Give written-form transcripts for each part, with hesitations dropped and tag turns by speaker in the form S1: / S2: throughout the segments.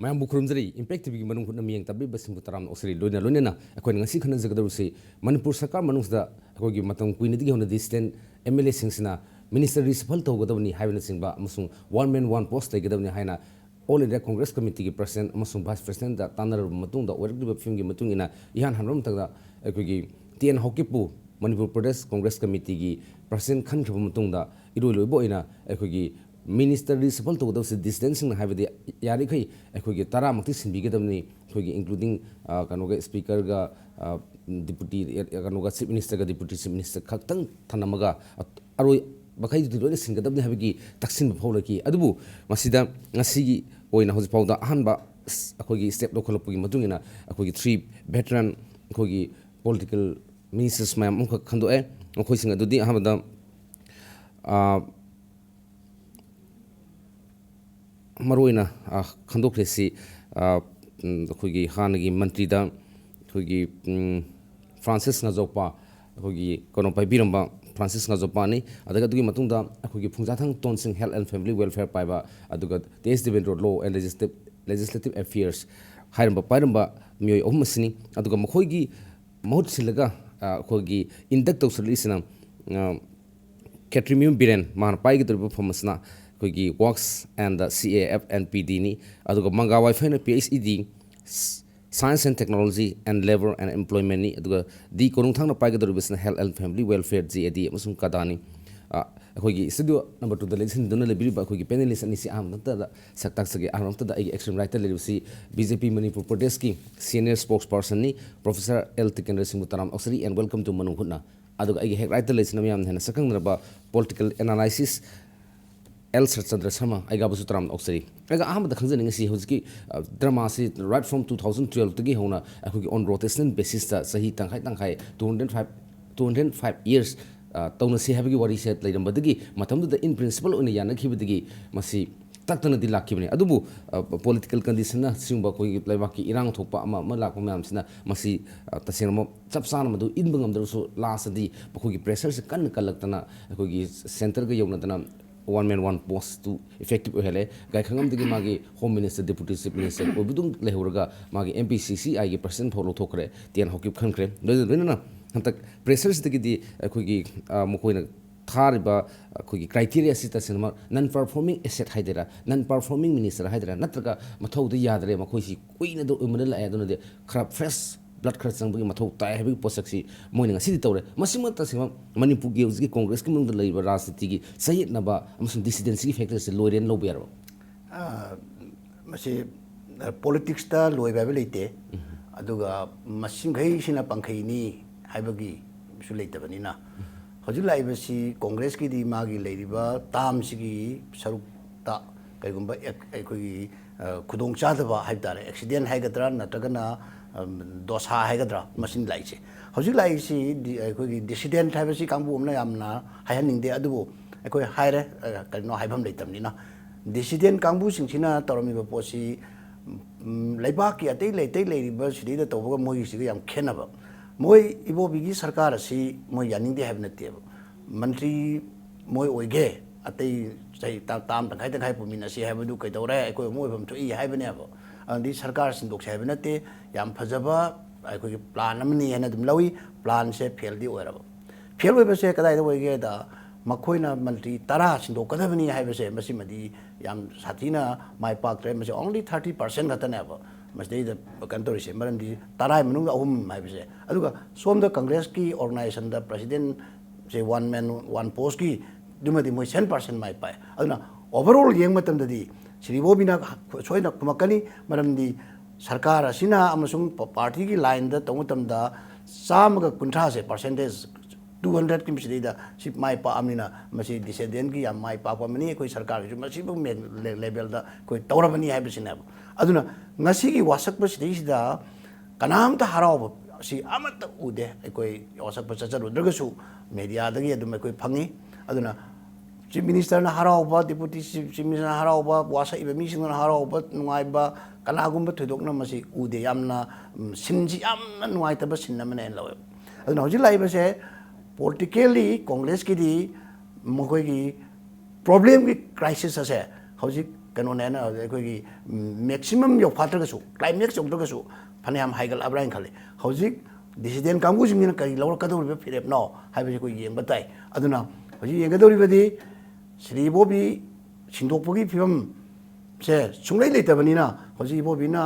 S1: mayam bukhurumjari impact bi manung khutna miyang tabi basimbu taram osri loina loina akoi ngasi khana jagadarusi manipur sarkar manungsda akoi gi matang kuini digi hona distant MLA singsina minister risfal to godawni haibna singba amasung one man one post tai godawni haina all India Congress Committee ki president amasung vice president da tanar matung da oirgriba film gi matung ina ihan hanrom tagda akoi gi TN hokipu Manipur Pradesh Congress Committee gi president khan khaba matung da iroi loibo ina akoi gi minister risfal to godawsi distancing haibdi yari khai akoi gi tara makti sinbi godawni akoi gi including kanoga speaker ga deputy kanoga chief minister ga deputy chief minister khaktang thanamaga aroi bakai du loi singadabni habigi taksin phawlaki adubu masida ngasigi oina hoji pawda ahanba akogi step do kholopugi matungina akogi three veteran akogi political ministers mayam amkha khando e akhoi singa dudi ahamada maroina khando kresi akogi hanagi mantri da akogi Francis Ngajokpa akogi kono pai biramba Francis Ngajopani adaga dugi matungda akogi phungjathang tonsing health and family welfare paiba aduga TS Devendra law and legislative affairs hairamba pairamba mioi ohmasini aduga mokhoigi mahut silaga akogi induct tawsalisina Katrimium Biren man paigi turba phamasna akogi works and the CAF and PD ni aduga mangawai faina PhD Science and Technology and Labor and Employment ni aduga di konung thang na pai gador bisna health and family welfare GAD amasung kadani akogi studio number 2 da lesson dona le biri ba akogi panelist ani si am ta saktak sage aram ta da ai extreme writer le si BJP Manipur Pradesh ki senior spokesperson ni Professor L Tikendra Singh Mutaram Oxri and welcome to Manung Hutna aduga ai head writer lesson yam hena sakang ba political analysis L. Chandra Sharma, I got Sutram Oxley. I got Ahmad the Kanzan Huzki drama right from 2012 to Gihona, I could on rotation basis that Sahi Tanghai Tanghai 205 years. Tona see having what he said later, but the Gi, Matam the in principle on the Yanaki with the Gi, Masi Taktan the Laki, Adubu, political condition, Simba, Lavaki, Iran Topa, Malakamamsna, Masi Tasinamo, Sapsanam, do Inbungam, there also last the Pakugi pressures, Kan Kalaktana, Akogi Center Yonatana. One man one post to effective hele gai khangam digi magi home minister deputy chief minister obudung lehurga magi MPCC ai percent follow thokre tian hokip khankre na hantak pressures digi di akogi mokoina thariba akogi criteria sita sinma non performing asset haidera non performing minister haidera natraga mathau de yadre makoisi kuina do umana la aduna de kharap fresh blood khar changbagi mathau tai habi posaksi moining asidi tawre masima tasima Manipur gi uski congress ki mungda leiba rajniti gi sayit naba amasung dissidence gi factors se loiren lobe yaro
S2: masi politics ta loiba belite aduga masim gai sina pangkhai ni haibagi su leitabani na hoju laiba si congress ki di magi leiriba tam sigi saruk ta kaigumba ekoi khudong chadaba haibtare accident haigadra natagana dosa haigadra machine laise hoju laisi ekoi dissident haibasi kangbu amna yamna hayaning de adubu ekoi haire kano haibam leitamni na dissident kangbu singchina torami ba posi leiba ki atei leitei leiriba sidi da tobaga moi sigi yam khenaba moi ibo bigi sarkar asi moi yaning de habnate mantri moi oige atei sai tam tangkai tangkai pumina si habadu kai dore ekoi moi bam thoi haibane aba andi sarkar sindok sai habnate yam phajaba ekoi plan amni hena dum lawi plan se fail di oiraba fail we base kadai da oige da makoina mantri tara sindok kadabani haibase masimadi yam sathina mai pak tre mase only 30% gatane aba masdei da kantori se maramdi tarai manung ahum haibase aduga som da congress ki organization da president say one man one post ki dumadi moi 10% mai pai aduna overall yeng matam dadi sribobina soina kumakani maramdi sarkar asina amasung party ki line da tongtam da samaga kuntra se percentage 200 ki misdi da sip mai pa amina masi dissident ki mai pa pa mani koi sarkar ju masi bu level da koi tawrabani haibasina aduna ngasi ki wasak basdi da kanam ta harau si amata ude koi wasak basajar udragasu media dagi adum koi phangi aduna chief minister na harau ba deputy chief minister na harau ba wasa ibe mi sing na harau ba nuai ba kanagum ba thidok na masi ude yamna sinji yamna nuai ta ba sinna mane lawe aduna hoji lai ba se politically congress ki di mokoi ki problem ki crisis ase hoji ꯀꯩꯅꯣꯅꯦꯅ ꯑꯩꯈꯣꯏꯒꯤ maximum ꯌꯧꯐꯥꯠꯇ꯭ꯔꯒꯁꯨ climax ꯌꯧꯗ꯭ꯔꯒꯁꯨ ꯐꯅꯌꯥꯝ ꯍꯥꯏꯒꯠꯂꯛꯑꯕ꯭ꯔꯥ ꯍꯥꯏꯅ ꯈꯜꯂꯤ ꯍꯧꯖꯤꯛ ꯗꯤꯁꯤꯗꯦꯟ ꯀꯥꯡꯕꯨꯁꯤꯡꯁꯤꯅ ꯀꯔꯤ ꯂꯧꯔꯛꯀꯗꯧꯔꯤꯕ ꯐꯤꯔꯦꯞꯅꯣ ꯍꯥꯏꯕꯁꯤ ꯑꯩꯈꯣꯏ ꯌꯦꯡꯕ ꯇꯥꯏ ꯑꯗꯨꯅ ꯍꯧꯖꯤꯛ ꯌꯦꯡꯒꯗꯧꯔꯤꯕꯗꯤ ꯁ꯭ꯔꯤ ꯏꯕꯣꯕꯤ ꯁꯤꯟꯗꯣꯛꯄꯒꯤ ꯐꯤꯕꯝꯁꯦ ꯁꯨꯡꯂꯩ ꯂꯩꯇꯕꯅꯤꯅ ꯍꯧꯖꯤꯛ ꯏꯕꯣꯕꯤꯅ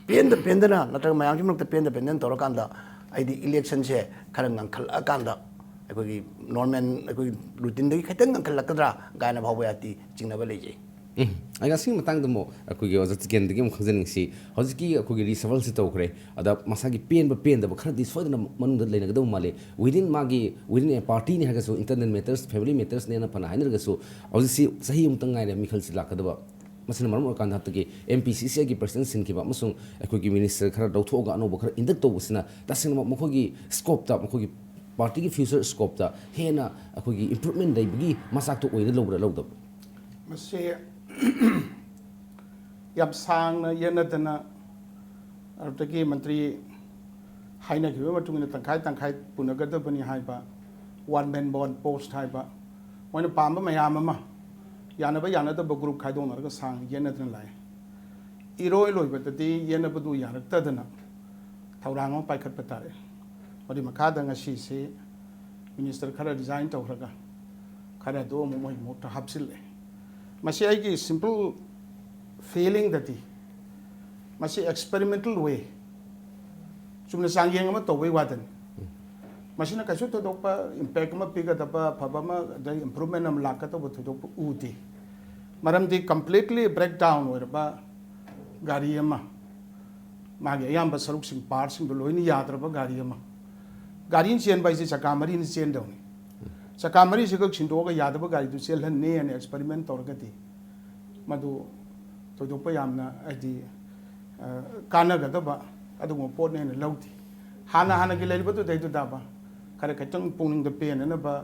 S2: ꯄꯦꯟꯗꯅ ꯅꯠꯇ꯭ꯔꯒ ꯃꯌꯥꯝꯒꯤ ꯃꯔꯛꯇ ꯄꯦꯟꯗꯅ ꯇꯧꯔꯀꯥꯟꯗ ꯑꯩꯗꯤ ꯏꯂꯦꯛꯁꯟꯁꯦ ꯈꯔ ꯉꯟꯈꯠꯂꯛꯑꯀꯥꯟꯗ ꯑꯩꯈꯣꯏꯒꯤ ꯅꯣꯔꯃꯦꯜ ꯑꯩꯈꯣꯏꯒꯤ ꯔꯨꯇꯤꯟꯗꯒꯤ ꯈꯤꯇꯪ ꯉꯟꯈꯠꯂꯛꯀꯗ꯭ꯔꯥ ꯀꯥꯏꯅ ꯐꯥꯎꯕ ꯌꯥꯇꯤ ꯆꯤꯡꯅꯕ ꯂꯩꯖꯩ
S1: ꯑꯩ ꯉꯁꯤꯒꯤ ꯃꯇꯥꯡꯗ ꯑꯃꯨꯛ ꯑꯩꯈꯣꯏꯒꯤ ꯑꯣꯖꯥ ꯇꯤꯀꯦꯟꯗꯒꯤ ꯑꯃꯨꯛ ꯈꯪꯖꯅꯤꯡꯁꯤ ꯍꯧꯖꯤꯛꯀꯤ ꯑꯩꯈꯣꯏꯒꯤ ꯔꯤꯁꯐꯜꯁꯤ ꯇꯧꯈ꯭ꯔꯦ ꯑꯗ ꯃꯁꯥꯒꯤ ꯄꯦꯟꯕ ꯄꯦꯟꯗꯕ ꯈꯔꯗꯤ ꯁꯣꯏꯗꯅ ꯃꯅꯨꯡꯗ ꯂꯩꯅꯒꯗꯧ ꯃꯥꯜꯂꯤ ꯋꯤꯗꯤꯟ ꯑꯦ ꯄꯥꯔꯇꯤꯅꯤ ꯍꯥꯏꯔꯒꯁꯨ ꯏꯟꯇꯔꯅꯦꯜ ꯃꯦꯇꯔꯁ ꯐꯦꯃꯤꯂꯤ ꯃꯦꯇꯔꯁꯅꯦꯅ ꯐꯅ ꯍꯥꯏꯅꯔꯒꯁꯨ ꯍꯧꯖꯤꯛꯁꯤ ꯆꯍꯤ ꯑꯃꯨꯛꯇꯪ ꯉꯥꯏꯔꯦ ꯃꯤꯈꯜꯁꯤ ꯂꯥꯛꯀꯗꯕ ꯃꯁꯤꯅ ꯃꯔꯝ ꯑꯣꯏꯔꯀꯥꯟꯗ ꯍꯟꯗꯛꯀꯤ MPCCIꯒꯤ ꯄ꯭ꯔꯁꯤꯗꯦꯟ ꯁꯤꯟꯈꯤꯕ ꯑꯃꯁꯨꯡ ꯑꯩꯈꯣꯏꯒꯤ ꯃꯤꯅꯤꯁꯇꯔ ꯈꯔ ꯂꯧꯊꯣꯛꯑꯒ ꯑꯅꯧꯕ ꯈꯔ ꯏꯟꯗꯛ ꯇꯧꯕꯁꯤꯅ ꯇꯁꯦꯡꯅ ꯃꯈꯣꯏꯒꯤ ꯁ꯭ꯀꯣꯞꯇ ꯃꯈꯣꯏꯒꯤ ꯄꯥꯔꯇꯤꯒꯤ ꯐ꯭ꯌꯨꯆꯔ ꯁ꯭ꯀꯣꯞꯇ ꯍꯦꯟꯅ ꯑꯩꯈꯣꯏꯒꯤ ꯏꯝꯄ꯭ꯔꯨꯚꯃꯦꯟ ꯂꯩꯕꯒꯤ ꯃꯆꯥꯛꯇꯣ ꯑꯣꯏꯅ ꯂꯧꯕ꯭ꯔꯥ ꯂꯧꯗꯕ꯭ꯔꯥ
S3: ꯃꯁꯤ ꯌꯥꯝ ꯁꯥꯡꯅ ꯌꯦꯠꯅꯗꯅ ꯑꯗꯨꯗꯒꯤ ꯃꯟꯇ꯭ꯔꯤ ꯍꯥꯏꯅꯈꯤꯕ ꯃꯇꯨꯡ ꯏꯟꯅ ꯇꯪꯈꯥꯏ ꯇꯪꯈꯥꯏ ꯄꯨꯅꯒꯗꯕꯅꯤ ꯍꯥꯏꯕ ꯋꯥꯟ ꯃꯦꯟ ꯋꯥꯟ ꯄꯣꯁꯠ ꯍꯥꯏꯕ ꯃꯣꯏꯅ ꯄꯥꯝꯕ ꯃꯌꯥꯝ ꯑꯃ ꯌꯥꯅꯕ ꯌꯥꯅꯗꯕ ꯒ꯭ꯔꯨꯞ ꯈꯥꯏꯗꯣꯛꯅꯔꯒ ꯁꯥꯡꯅ ꯌꯦꯠꯅꯗꯅ ꯂꯥꯛꯑꯦ ꯏꯔꯣꯏ ꯂꯣꯏꯕꯗꯗꯤ ꯌꯦꯠꯅꯕꯗꯨ ꯌꯥꯔꯛꯇꯗꯅ ꯊꯧꯔꯥꯡ ꯑꯃ ꯄꯥꯏꯈꯠꯄ ꯇꯥꯔꯦ ꯃꯗꯨꯒꯤ ꯃꯈꯥꯗ ꯉꯁꯤꯁꯤ ꯃꯤꯅꯤꯁꯇꯔ ꯈꯔ ꯔꯤꯖꯥꯏꯟ ꯇꯧꯈ꯭ꯔꯒ ꯈꯔꯗꯣ ꯑꯃꯨꯛ ꯃꯣꯏ ꯃꯣꯠꯇ ꯍꯥꯞꯆꯤꯜꯂꯦ ꯃꯁꯤ ꯑꯩꯒꯤ ꯁꯤꯝꯄꯜ ꯐꯤꯂꯤꯡꯗꯗꯤ ꯃꯁꯤ ꯑꯦꯛꯁꯄꯦꯔꯤꯃꯦꯟꯇꯦꯜ ꯋꯦ ꯆꯨꯝꯅ ꯆꯥꯡꯌꯦꯡ ꯑꯃ ꯇꯧꯕꯩ ꯋꯥꯗꯅꯤ ꯃꯁꯤꯅ ꯀꯩꯁꯨ ꯊꯣꯏꯗꯣꯛꯄ ꯏꯝꯄꯦꯛ ꯑꯃ ꯄꯤꯒꯗꯕ ꯑꯐꯕ ꯑꯃ ꯑꯗꯩ ꯏꯝꯄ꯭ꯔꯨꯚꯃꯦꯟ ꯑꯃ ꯂꯥꯛꯀꯗꯧꯕ ꯊꯣꯏꯗꯣꯛꯄ ꯎꯗꯦ ꯃꯔꯝꯗꯤ ꯀꯝꯄ꯭ꯂꯤꯠꯂꯤ ꯕ꯭ꯔꯦꯛ ꯗꯥꯎꯟ ꯑꯣꯏꯔꯕ ꯒꯥꯔꯤ ꯑꯃ ꯃꯥꯒꯤ ꯑꯌꯥꯝꯕ ꯁꯔꯨꯛꯁꯤꯡ ꯄꯥꯔꯠꯁꯤꯡꯗꯣ ꯂꯣꯏꯅ ꯌꯥꯗ꯭ꯔꯕ ꯒꯥꯔꯤ ꯑꯃ ꯒꯥꯔꯤꯅ ꯆꯦꯟꯕ ꯍꯥꯏꯁꯦ ꯆꯀꯥ ꯃꯔꯤꯅ ꯆꯦꯟꯗꯧꯅꯤ ꯆꯀꯥ ꯃꯔꯤꯁꯤꯈꯛ ꯁꯤꯟꯗꯣꯛꯑꯒ ꯌꯥꯗꯕ ꯒꯥꯔꯤꯗꯨ ꯆꯦꯜꯍꯟꯅꯦꯅ ꯑꯦꯛꯁꯄꯦꯔꯤꯃꯦꯟ ꯇꯧꯔꯒꯗꯤ ꯃꯗꯨ ꯊꯣꯏꯗꯣꯛꯄ ꯌꯥꯝꯅ ꯍꯥꯏꯗꯤ ꯀꯥꯟꯅꯒꯗꯕ ꯑꯗꯨꯒꯨꯝꯕ ꯄꯣꯠꯅꯦꯅ ꯂꯧꯗꯦ ꯍꯥꯟꯅꯒꯤ ꯂꯩꯔꯤꯕꯗꯨꯗꯩꯗꯨꯗꯕ ꯈꯔ ꯈꯤꯇꯪ ꯄꯨꯛꯅꯤꯡꯗ ꯄꯦꯟꯅꯅꯕ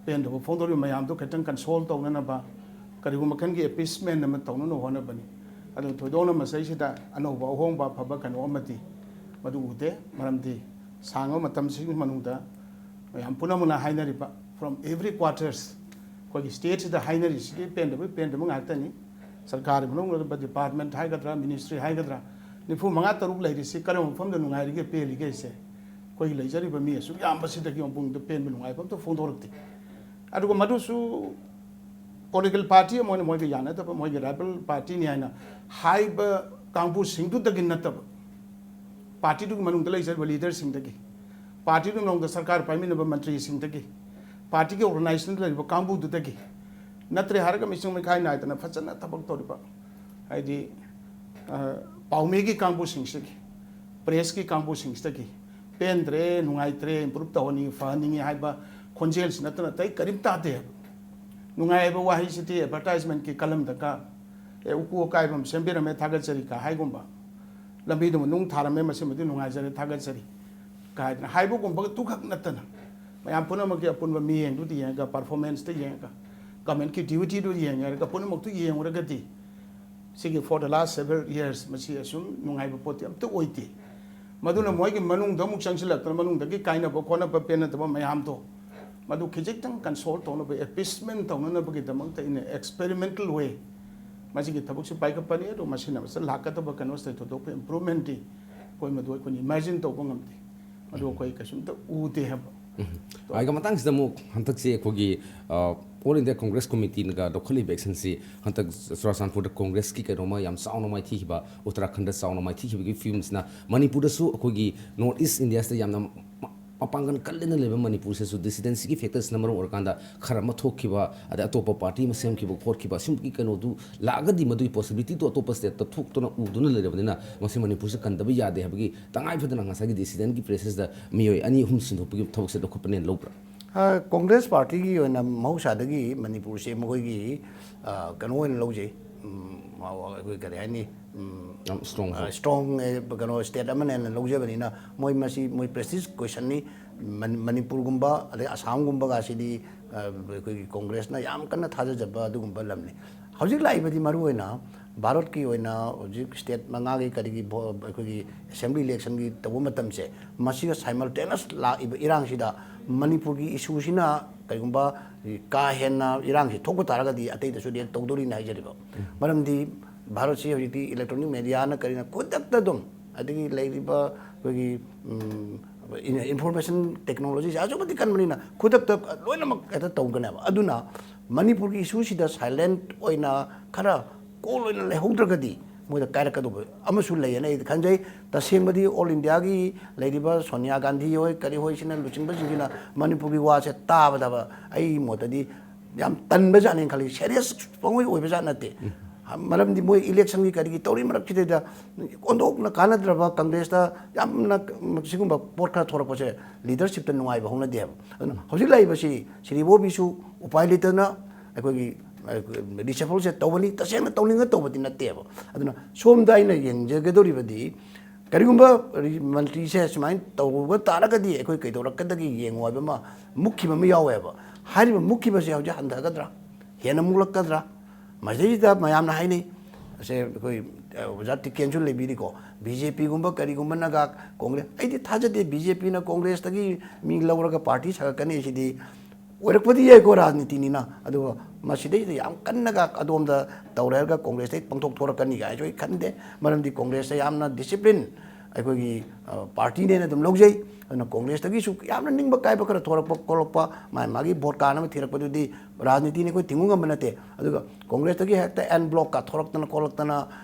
S3: ꯄꯦꯟꯗꯕ ꯐꯣꯡꯗꯣꯔꯤꯕ ꯃꯌꯥꯝꯗꯣ ꯈꯤꯇꯪ ꯀꯟꯁꯣꯜ ꯇꯧꯅꯅꯕ ꯀꯔꯤꯒꯨꯝꯕ ꯃꯈꯜꯒꯤ ꯑꯦꯄꯤꯁꯃꯦꯟ ꯑꯃ ꯇꯧꯅꯅꯕ ꯍꯣꯠꯅꯕꯅꯤ ꯑꯗꯨ ꯊꯣꯏꯗꯣꯛꯅ ꯃꯁꯤꯁꯤꯗ ꯑꯅꯧꯕ ꯑꯍꯣꯡꯕ ꯑꯐꯕ ꯀꯩꯅꯣ ꯑꯃꯗꯤ ꯃꯗꯨ ꯎꯗꯦ ꯃꯔꯝꯗꯤ ꯁꯥꯡꯕ ꯃꯇꯝꯁꯤꯒꯤ ꯃꯅꯨꯡꯗ ꯃꯌꯥꯝ ꯄꯨꯝꯅꯃꯛꯅ ꯍꯥꯏꯅꯔꯤꯕ ꯐ꯭ꯔꯣꯝ ꯑꯦꯚ꯭ꯔꯤ ꯀ꯭ꯋꯥꯔꯇꯔꯁ ꯑꯩꯈꯣꯏꯒꯤ ꯁ꯭ꯇꯦꯠꯁꯤꯗ ꯍꯥꯏꯅꯔꯤꯁꯤꯒꯤ ꯄꯦꯟꯗꯕ ꯉꯥꯛꯇꯅꯤ ꯁꯔꯀꯥꯔꯒꯤ ꯃꯅꯨꯡꯗ ꯗꯤꯄꯥꯔꯠꯃꯦꯟꯠ ꯍꯥꯏꯒꯗ꯭ꯔꯥ ꯃꯤꯅꯤꯁꯇ꯭ꯔꯤ ꯍꯥꯏꯒꯗ꯭ꯔꯥ 95 ꯂꯩꯔꯤꯁꯤ ꯀꯔꯝꯕ ꯃꯐꯝꯗ ꯅꯨꯡꯉꯥꯏꯔꯤꯒꯦ ꯄꯦꯜꯂꯤꯒꯦꯁꯦ ꯑꯩꯈꯣꯏꯒꯤ ꯂꯩꯖꯔꯤꯕ ꯃꯤ ꯑꯁꯨꯛ ꯌꯥꯝꯕꯁꯤꯗꯒꯤ ꯃꯄꯨꯡꯗ ꯄꯦꯟꯕ ꯅꯨꯡꯉꯥꯏꯕ ꯑꯝꯇ ꯐꯣꯡꯗꯣꯔꯛꯇꯦ ꯑꯗꯨꯒ ꯃꯗꯨꯁꯨ ꯄꯣꯂꯤꯇꯤꯀꯦꯜ ꯄꯥꯔꯇꯤ ꯑꯃ ꯑꯣꯏꯅ ꯃꯣꯏꯒ ꯌꯥꯅꯗꯕ ꯃꯣꯏꯒꯤ ꯔꯥꯏꯕꯦꯜ ꯄꯥꯔꯇꯤꯅꯤ ꯍꯥꯏꯅ ꯍꯥꯏꯕ ꯀꯥꯡꯕꯨꯁꯤꯡꯗꯨꯗꯒꯤ ꯅꯠꯇꯕ ꯄꯥꯔꯇꯤꯗꯨꯒꯤ ꯃꯅꯨꯡꯗ ꯂꯩꯖꯔꯤꯕ ꯂꯤꯗꯔꯁꯤꯡꯗꯒꯤ ꯄꯥꯔꯇꯤꯗꯨꯒꯤ ꯃꯅꯨꯡꯗ ꯁꯔꯀꯥꯔ ꯄꯥꯏꯃꯤꯟꯅꯕ ꯃꯟꯇ꯭ꯔꯤꯁꯤꯡꯗꯒꯤ ꯄꯥꯔꯇꯤꯒꯤ ꯑꯣꯔꯒꯅꯥꯏꯖꯦꯁꯟꯗ ꯂꯩꯔꯤꯕ ꯀꯥꯡꯕꯨꯗꯨꯗꯒꯤ ꯅꯠꯇ꯭ꯔꯦ ꯍꯥꯏꯔꯒ ꯃꯤꯆꯪ ꯃꯤꯈꯥꯏ ꯅꯥꯏꯗꯅ ꯐꯖꯅ ꯊꯕꯛ ꯇꯧꯔꯤꯕ ꯍꯥꯏꯗꯤ ꯄꯥꯎꯃꯤꯒꯤ ꯀꯥꯡꯕꯨꯁꯤꯡꯁꯤꯒꯤ ꯄ꯭ꯔꯦꯁꯀꯤ ꯀꯥꯡꯕꯨꯁꯤꯡꯁꯤꯗꯒꯤ ꯄꯦꯟꯗ꯭ꯔꯦ ꯅꯨꯡꯉꯥꯏꯇ꯭ꯔꯦ ꯏꯝꯄ꯭ꯔꯨꯞ ꯇꯧꯍꯟꯅꯤꯡꯉꯤ ꯐꯍꯟꯅꯤꯡꯉꯤ ꯍꯥꯏꯕ ꯈꯣꯟꯖꯦꯜꯁꯤ ꯅꯠꯇꯅ ꯑꯇꯩ ꯀꯔꯤꯝ ꯇꯥꯗꯦ ꯅꯨꯡꯉꯥꯏꯕ ꯋꯥꯍꯩꯁꯤꯗꯤ ꯑꯦꯗꯚꯔꯇꯥꯏꯖꯃꯦꯟꯠꯀꯤ ꯀꯂꯝꯗꯒ ꯎꯀꯨ ꯑꯀꯥꯏꯕ ꯑꯃ ꯁꯦꯝꯕꯤꯔꯝꯃꯦ ꯊꯥꯒꯠꯆꯔꯤ ꯀ ꯍꯥꯏꯒꯨꯝꯕ ꯂꯝꯕꯤꯗꯨꯃ ꯅꯨꯡ ꯊꯥꯔꯝꯃꯦ ꯃꯁꯤꯃꯗꯤ ꯅꯨꯡꯉꯥꯏꯖꯔꯦ ꯊꯥꯒꯠꯆꯔꯤ ꯀꯥꯏꯗꯅ ꯍꯥꯏꯕꯒꯨꯝꯕ ꯇꯨꯈꯛ ꯅꯠꯇꯅ ꯃꯌꯥꯝ ꯄꯨꯝꯅꯃꯛꯀꯤ ꯑꯄꯨꯟꯕ ꯃꯤꯠꯌꯦꯡꯗꯨꯗ ꯌꯦꯡꯉꯒ ꯄꯔꯐꯣꯔꯃꯦꯟꯁꯇ ꯌꯦꯡꯉꯒ ꯒꯃꯦꯟꯠꯀꯤ ꯗ꯭ꯌꯨꯇꯤꯗꯨ ꯌꯦꯡꯉꯒ ꯄꯨꯝꯅꯃꯛꯇꯨ ꯌꯦꯡꯉꯨꯔꯒꯗꯤ ꯁꯤꯒꯤ ꯐꯣꯔ ꯗ ꯂꯥꯁ ꯁꯦꯚꯔ ꯏꯌꯔꯁ ꯃꯁꯤ ꯑꯁꯨꯝ ꯅꯨꯡꯉꯥꯏꯕ ꯄꯣꯠꯇꯤ ꯑꯝꯇ ꯑꯣꯏꯗꯦ ꯃꯗꯨꯅ ꯃꯣꯏꯒꯤ ꯃꯅꯨꯡꯗ ꯑꯃꯨꯛ ꯆꯪꯁꯤꯜꯂꯛꯇꯅ ꯃꯅꯨꯡꯗꯒꯤ ꯀꯥꯏꯅꯕ ꯈꯣꯠꯅꯕ ꯄꯦꯟꯅꯗꯕ ꯃꯌꯥꯝꯗꯣ ꯃꯗꯨ ꯈꯤꯖꯤꯛꯇꯪ ꯀꯟꯁꯣꯜ ꯇꯧꯅꯕ ꯑꯦꯄꯤꯁꯃꯦꯟ ꯇꯧꯅꯅꯕꯒꯤꯗꯃꯛꯇ ꯑꯩꯅ ꯑꯦꯛꯁꯄꯦꯔꯤꯃꯦꯟꯇꯦꯜ ꯋꯦ ꯃꯁꯤꯒꯤ ꯊꯕꯛꯁꯤ ꯄꯥꯏꯈꯠꯄꯅꯤ ꯑꯗꯨ ꯃꯁꯤꯅ ꯃꯁꯤ ꯂꯥꯛꯀꯗꯕ ꯀꯩꯅꯣꯁꯤꯗ ꯊꯣꯏꯗꯣꯛꯄ ꯏꯝꯄ꯭ꯔꯨꯚꯃꯦꯟꯇꯤ ꯑꯩꯈꯣꯏ ꯃꯗꯨ ꯑꯩꯈꯣꯏꯅ ꯏꯃꯦꯖꯤꯟ ꯇꯧꯕ ꯉꯝꯗꯦ ꯃꯗꯨ ꯑꯩꯈꯣꯏ ꯀꯩꯁꯨꯝꯇ ꯎꯗꯦ ꯍꯥꯏꯕ
S1: ꯑꯩꯒ ꯃꯇꯥꯡꯁꯤꯗ ꯑꯃꯨꯛ ꯍꯟꯗꯛꯁꯤ ꯑꯩꯈꯣꯏꯒꯤ ꯑꯣꯜ ꯏꯟꯗꯤꯌꯥ ꯀꯣꯡꯒ꯭ꯔꯦꯁ ꯀꯣꯃꯤꯇꯤꯅꯒ ꯂꯧꯈꯠꯂꯤꯕ ꯑꯦꯛꯁꯟꯁꯤ ꯍꯟꯗꯛ ꯆꯨꯔꯆꯥꯟꯄꯨꯔꯗ ꯀꯣꯡꯒ꯭ꯔꯦꯁꯀꯤ ꯀꯩꯅꯣꯃ ꯌꯥꯝ ꯆꯥꯎꯅ ꯃꯥꯏꯊꯤꯈꯤꯕ ꯎꯠꯇꯔꯥꯈꯟꯗ ꯆꯥꯎꯅ ꯃꯥꯏꯊꯤꯈꯤꯕꯒꯤ ꯐꯤꯕꯝꯁꯤꯅ ꯃꯅꯤꯄꯨꯔꯗꯁꯨ ꯑꯩꯈꯣꯏꯒꯤ ꯅꯣꯔꯠ ꯏꯁ ꯏꯟꯗꯤꯌꯥꯁꯤꯗ ꯌꯥꯝꯅ ꯃꯄꯥꯡꯒꯜ ꯀꯜꯂꯅ ꯂꯩꯕ ꯃꯅꯤꯄꯨꯔꯁꯤꯁꯨ ꯗꯤꯁꯤꯗꯦꯟꯁꯤꯒꯤ ꯐꯦꯛꯇꯔꯁꯤꯅ ꯃꯔꯝ ꯑꯣꯏꯔꯀꯥꯟꯗ ꯈꯔ ꯑꯃ ꯊꯣꯛꯈꯤꯕ ꯑꯗꯩ ꯑꯇꯣꯞꯄ ꯄꯥꯔꯇꯤ ꯑꯃ ꯁꯦꯝꯈꯤꯕ ꯈꯣꯠꯈꯤꯕ ꯑꯁꯤꯒꯨꯝꯕꯒꯤ ꯀꯩꯅꯣꯗꯨ ꯂꯥꯛꯑꯒꯗꯤ ꯃꯗꯨꯒꯤ ꯄꯣꯁꯤꯕꯤꯂꯤꯇꯤꯗꯣ ꯑꯇꯣꯞꯄ ꯁ꯭ꯇꯦꯠꯇ ꯊꯣꯛꯇꯨꯅ ꯎꯗꯨꯅ ꯂꯩꯔꯕꯅꯤꯅ ꯃꯁꯤ ꯃꯅꯤꯄꯨꯔꯁꯤ ꯀꯟꯗꯕ ꯌꯥꯗꯦ ꯍꯥꯏꯕꯒꯤ ꯇꯉꯥꯏꯐꯗꯅ ꯉꯁꯥꯏꯒꯤ ꯗꯤꯁꯤꯗꯦꯟꯒꯤ ꯄ꯭ꯔꯦꯁꯦꯁꯇ ꯃꯤꯑꯣꯏ 2-3 ꯁꯤꯟꯗꯣꯛꯄꯒꯤ ꯊꯕꯛꯁꯦ ꯂꯧꯈꯠꯄꯅꯦꯅ ꯂꯧꯕ꯭ꯔꯥ
S2: ꯀꯣꯡꯒ꯭ꯔꯦꯁ ꯄꯥꯔꯇꯤꯒꯤ ꯑꯣꯏꯅ ꯃꯍꯧꯁꯥꯗꯒꯤ ꯃꯅꯤꯄꯨꯔꯁꯦ ꯃꯈꯣꯏꯒꯤ ꯀꯩꯅꯣ ꯑꯣꯏꯅ ꯂꯧꯖꯩ ꯑꯩꯈꯣꯏ ꯀꯔꯤ ꯍꯥꯏꯅꯤ
S1: ꯌꯥꯝ ꯁ꯭ꯇ꯭ꯔꯣꯡ ꯍꯣꯜ
S2: ꯁ꯭ꯇ꯭ꯔꯣꯡ ꯀꯩꯅꯣ ꯁ꯭ꯇꯦꯠ ꯑꯃꯅꯦꯅ ꯂꯧꯖꯕꯅꯤꯅ ꯃꯁꯤ ꯃꯣꯏ ꯄ꯭ꯔꯦꯁꯇꯤꯖ ꯀꯣꯏꯁꯟꯅꯤ ꯃꯅꯤꯄꯨꯔꯒꯨꯝꯕ ꯑꯗꯩ ꯑꯁꯥꯝꯒꯨꯝꯕꯒꯁꯤꯗꯤ ꯑꯩꯈꯣꯏꯒꯤ ꯀꯣꯡꯒ꯭ꯔꯦꯁꯅ ꯌꯥꯝ ꯀꯟꯅ ꯊꯥꯖꯖꯕ ꯑꯗꯨꯒꯨꯝꯕ ꯂꯝꯅꯤ ꯍꯧꯖꯤꯛ ꯂꯥꯛꯏꯕꯗꯤ ꯃꯔꯨꯑꯣꯏꯅ ꯚꯥꯔꯠꯀꯤ ꯑꯣꯏꯅ ꯍꯧꯖꯤꯛ ꯁ꯭ꯇꯦꯠ 5ꯒꯤ ꯀꯔꯤꯒꯤ ꯑꯩꯈꯣꯏꯒꯤ ꯑꯦꯁꯦꯝꯕ꯭ꯂꯤ ꯏꯂꯦꯛꯁꯟꯒꯤ ꯇꯧꯕ ꯃꯇꯝꯁꯦ ꯃꯁꯤꯒ ꯁꯥꯏꯃꯜꯇꯦꯅꯁ ꯂꯥꯛꯏꯕ ꯏꯔꯥꯡꯁꯤꯗ ꯃꯅꯤꯄꯨꯔꯒꯤ ꯏꯁꯨꯁꯤꯅ ꯀꯩꯒꯨꯝꯕ ꯀꯥ ꯍꯦꯟꯅ ꯏꯔꯥꯡꯁꯤ ꯊꯣꯛꯄ ꯇꯥꯔꯒꯗꯤ ꯑꯇꯩꯗꯁꯨ ꯔꯤꯌꯦꯛ ꯇꯧꯗꯣꯔꯤꯅ ꯍꯥꯏꯖꯔꯤꯕ ꯃꯔꯝꯗꯤ ꯚꯥꯔꯠꯁꯤ ꯍꯧꯖꯤꯛꯇꯤ ꯏꯂꯦꯛꯇ꯭ꯔꯣꯅꯤꯛ ꯃꯦꯗꯤꯌꯥꯅ ꯀꯔꯤꯅ ꯈꯨꯗꯛꯇ ꯑꯗꯨꯝ ꯑꯗꯒꯤ ꯂꯩꯔꯤꯕ ꯑꯩꯈꯣꯏꯒꯤ ꯏꯟꯐꯣꯔꯃꯦꯁꯟ ꯇꯦꯛꯅꯣꯂꯣꯖꯤꯁꯦ ꯑꯁꯨꯛꯀꯤ ꯃꯇꯤꯛ ꯀꯟꯕꯅꯤꯅ ꯈꯨꯗꯛꯇ ꯂꯣꯏꯅꯃꯛ ꯍꯦꯛꯇ ꯇꯧꯒꯅꯦꯕ ꯑꯗꯨꯅ ꯃꯅꯤꯄꯨꯔꯒꯤ ꯏꯁꯨꯁꯤꯗ ꯁꯥꯏꯂꯦꯟꯠ ꯑꯣꯏꯅ ꯈꯔ ꯀꯣꯜ ꯑꯣꯏꯅ ꯂꯩꯍꯧꯗ꯭ꯔꯒꯗꯤ ꯃꯣꯏꯗ ꯀꯥꯏꯔꯛꯀꯗꯧꯕ ꯑꯃꯁꯨ ꯂꯩꯌꯦꯅ ꯑꯩ ꯈꯟꯖꯩ ꯇꯁꯦꯡꯕꯗꯤ ꯑꯣꯜ ꯏꯟꯗꯤꯌꯥꯒꯤ ꯂꯩꯔꯤꯕ ꯁꯣꯅꯤꯌꯥ ꯒꯥꯟꯙꯤ ꯍꯣꯏ ꯀꯔꯤ ꯍꯣꯏꯁꯤꯅ ꯂꯨꯆꯤꯡꯕꯁꯤꯡꯁꯤꯅ ꯃꯅꯤꯄꯨꯔꯒꯤ ꯋꯥꯁꯦ ꯇꯥꯕꯗꯕ ꯑꯩ ꯃꯣꯠꯇꯗꯤ ꯌꯥꯝ ꯇꯟꯕꯖꯥꯠꯅꯦꯅ ꯈꯜꯂꯤ ꯁꯦꯔꯤꯌꯁ ꯄꯪꯑꯣꯏ ꯑꯣꯏꯕꯖꯥꯠ ꯅꯠꯇꯦ ꯃꯔꯝꯗꯤ ꯃꯣꯏ ꯏꯂꯦꯛꯁꯟꯒꯤ ꯀꯔꯤꯒꯤ ꯇꯧꯔꯤ ꯃꯔꯛꯁꯤꯗꯩꯗ ꯑꯣꯟꯊꯣꯛꯅ ꯀꯥꯟꯅꯗ꯭ꯔꯕ ꯀꯪꯒ꯭ꯔꯦꯁꯇ ꯌꯥꯝꯅ ꯁꯤꯒꯨꯝꯕ ꯄꯣꯠ ꯈꯔ ꯊꯣꯔꯛꯄꯁꯦ ꯂꯤꯗꯔꯁꯤꯞꯇ ꯅꯨꯡꯉꯥꯏꯕ ꯍꯧꯅꯗꯦꯕ ꯑꯗꯨꯅ ꯍꯧꯖꯤꯛ ꯂꯩꯔꯤꯕꯁꯤ ꯁꯤꯔꯤꯕꯣꯕꯤꯁꯨ ꯎꯄꯥꯏ ꯂꯩꯇꯅ ꯑꯩꯈꯣꯏꯒꯤ ꯔꯤꯁꯦꯐꯜꯁꯦ ꯇꯧꯕꯅꯤ ꯇꯁꯦꯡꯅ ꯇꯧꯅꯤꯡꯉ ꯇꯧꯕꯗꯤ ꯅꯠꯇꯦꯕ ꯑꯗꯨꯅ ꯁꯣꯝꯗ ꯑꯩꯅ ꯌꯦꯡꯖꯒꯗꯧꯔꯤꯕꯗꯤ ꯀꯔꯤꯒꯨꯝꯕ ꯃꯟꯇ꯭ꯔꯤꯁꯦ ꯁꯨꯃꯥꯏꯅ ꯇꯧꯕ ꯇꯥꯔꯒꯗꯤ ꯑꯩꯈꯣꯏ ꯀꯩꯗꯧꯔꯛꯀꯗꯒꯦ ꯌꯦꯡꯉꯨ ꯍꯥꯏꯕ ꯑꯃ ꯃꯨꯛꯈꯤꯕ ꯑꯃ ꯌꯥꯎꯋꯦꯕ ꯍꯥꯏꯔꯤꯕ ꯃꯨꯛꯈꯤꯕꯁꯦ ꯍꯧꯖꯤꯛ ꯍꯟꯊꯒꯗ꯭ꯔꯥ ꯍꯦꯟꯅ ꯃꯨꯛꯂꯛꯀꯗ꯭ꯔꯥ ꯃꯁꯤꯗꯩꯁꯤꯗ ꯃꯌꯥꯝꯅ ꯍꯥꯏꯅꯩ ꯑꯁꯦ ꯑꯩꯈꯣꯏ ꯑꯣꯖꯥ ꯇꯤꯀꯦꯟꯁꯨ ꯂꯩꯕꯤꯔꯤꯀꯣ ꯕꯤ ꯖꯦ ꯄꯤꯒꯨꯝꯕ ꯀꯔꯤꯒꯨꯝꯕꯅꯒ ꯀꯣꯡꯒ꯭ꯔꯦꯁ ꯑꯩꯗꯤ ꯊꯥꯖꯗꯦ ꯕꯤ ꯖꯦ ꯄꯤꯅ ꯀꯣꯡꯒ꯭ꯔꯦꯁꯇꯒꯤ ꯃꯤ ꯂꯧꯔꯒ ꯄꯥꯔꯇꯤ ꯁꯥꯒꯠꯀꯅꯤ ꯁꯤꯗꯤ ꯑꯣꯏꯔꯛꯄꯗꯤ ꯌꯥꯏꯀꯣ ꯔꯥꯖꯅꯤꯇꯤꯅꯤꯅ ꯑꯗꯨꯒ ꯃꯁꯤꯗꯩꯁꯤꯗ ꯌꯥꯝ ꯀꯟꯅꯒ ꯑꯗꯣꯝꯗ ꯇꯧꯔꯦ ꯍꯥꯏꯔꯒ ꯀꯣꯡꯒ꯭ꯔꯦꯁꯇꯩ ꯄꯪꯊꯣꯛ ꯊꯣꯔꯛꯀꯅꯤ ꯀꯥꯏꯁꯨ ꯑꯩ ꯈꯟꯗꯦ ꯃꯔꯝꯗꯤ ꯀꯣꯡꯒ꯭ꯔꯦꯁꯇ ꯌꯥꯝꯅ ꯗꯤꯁꯤꯄ꯭ꯂꯤꯟ ꯑꯩꯈꯣꯏꯒꯤ ꯄꯥꯔꯇꯤꯅꯦꯅ ꯑꯗꯨꯝ ꯂꯧꯖꯩ ꯑꯗꯨꯅ ꯀꯣꯡꯒ꯭ꯔꯦꯁꯇꯒꯤꯁꯨ ꯌꯥꯝꯅ ꯅꯤꯡꯕ ꯀꯥꯏꯕ ꯈꯔ ꯊꯣꯔꯛꯄ ꯈꯣꯠꯂꯛꯄ ꯃꯥꯒꯤ ꯚꯣꯠ ꯀꯥꯅꯕ ꯊꯤꯔꯛꯄꯗꯨꯗꯤ ꯔꯥꯖꯅꯤꯇꯤꯅꯤ ꯑꯩꯈꯣꯏ ꯊꯤꯡꯉꯨ ꯉꯝꯕ ꯅꯠꯇꯦ ꯑꯗꯨꯒ ꯀꯣꯡꯒ꯭ꯔꯦꯁꯇꯒꯤ ꯍꯦꯛꯇ ꯑꯦꯟ ꯕ꯭ꯂꯣꯛꯀ ꯊꯣꯔꯛꯇꯅ ꯈꯣꯠꯂꯛꯇꯅ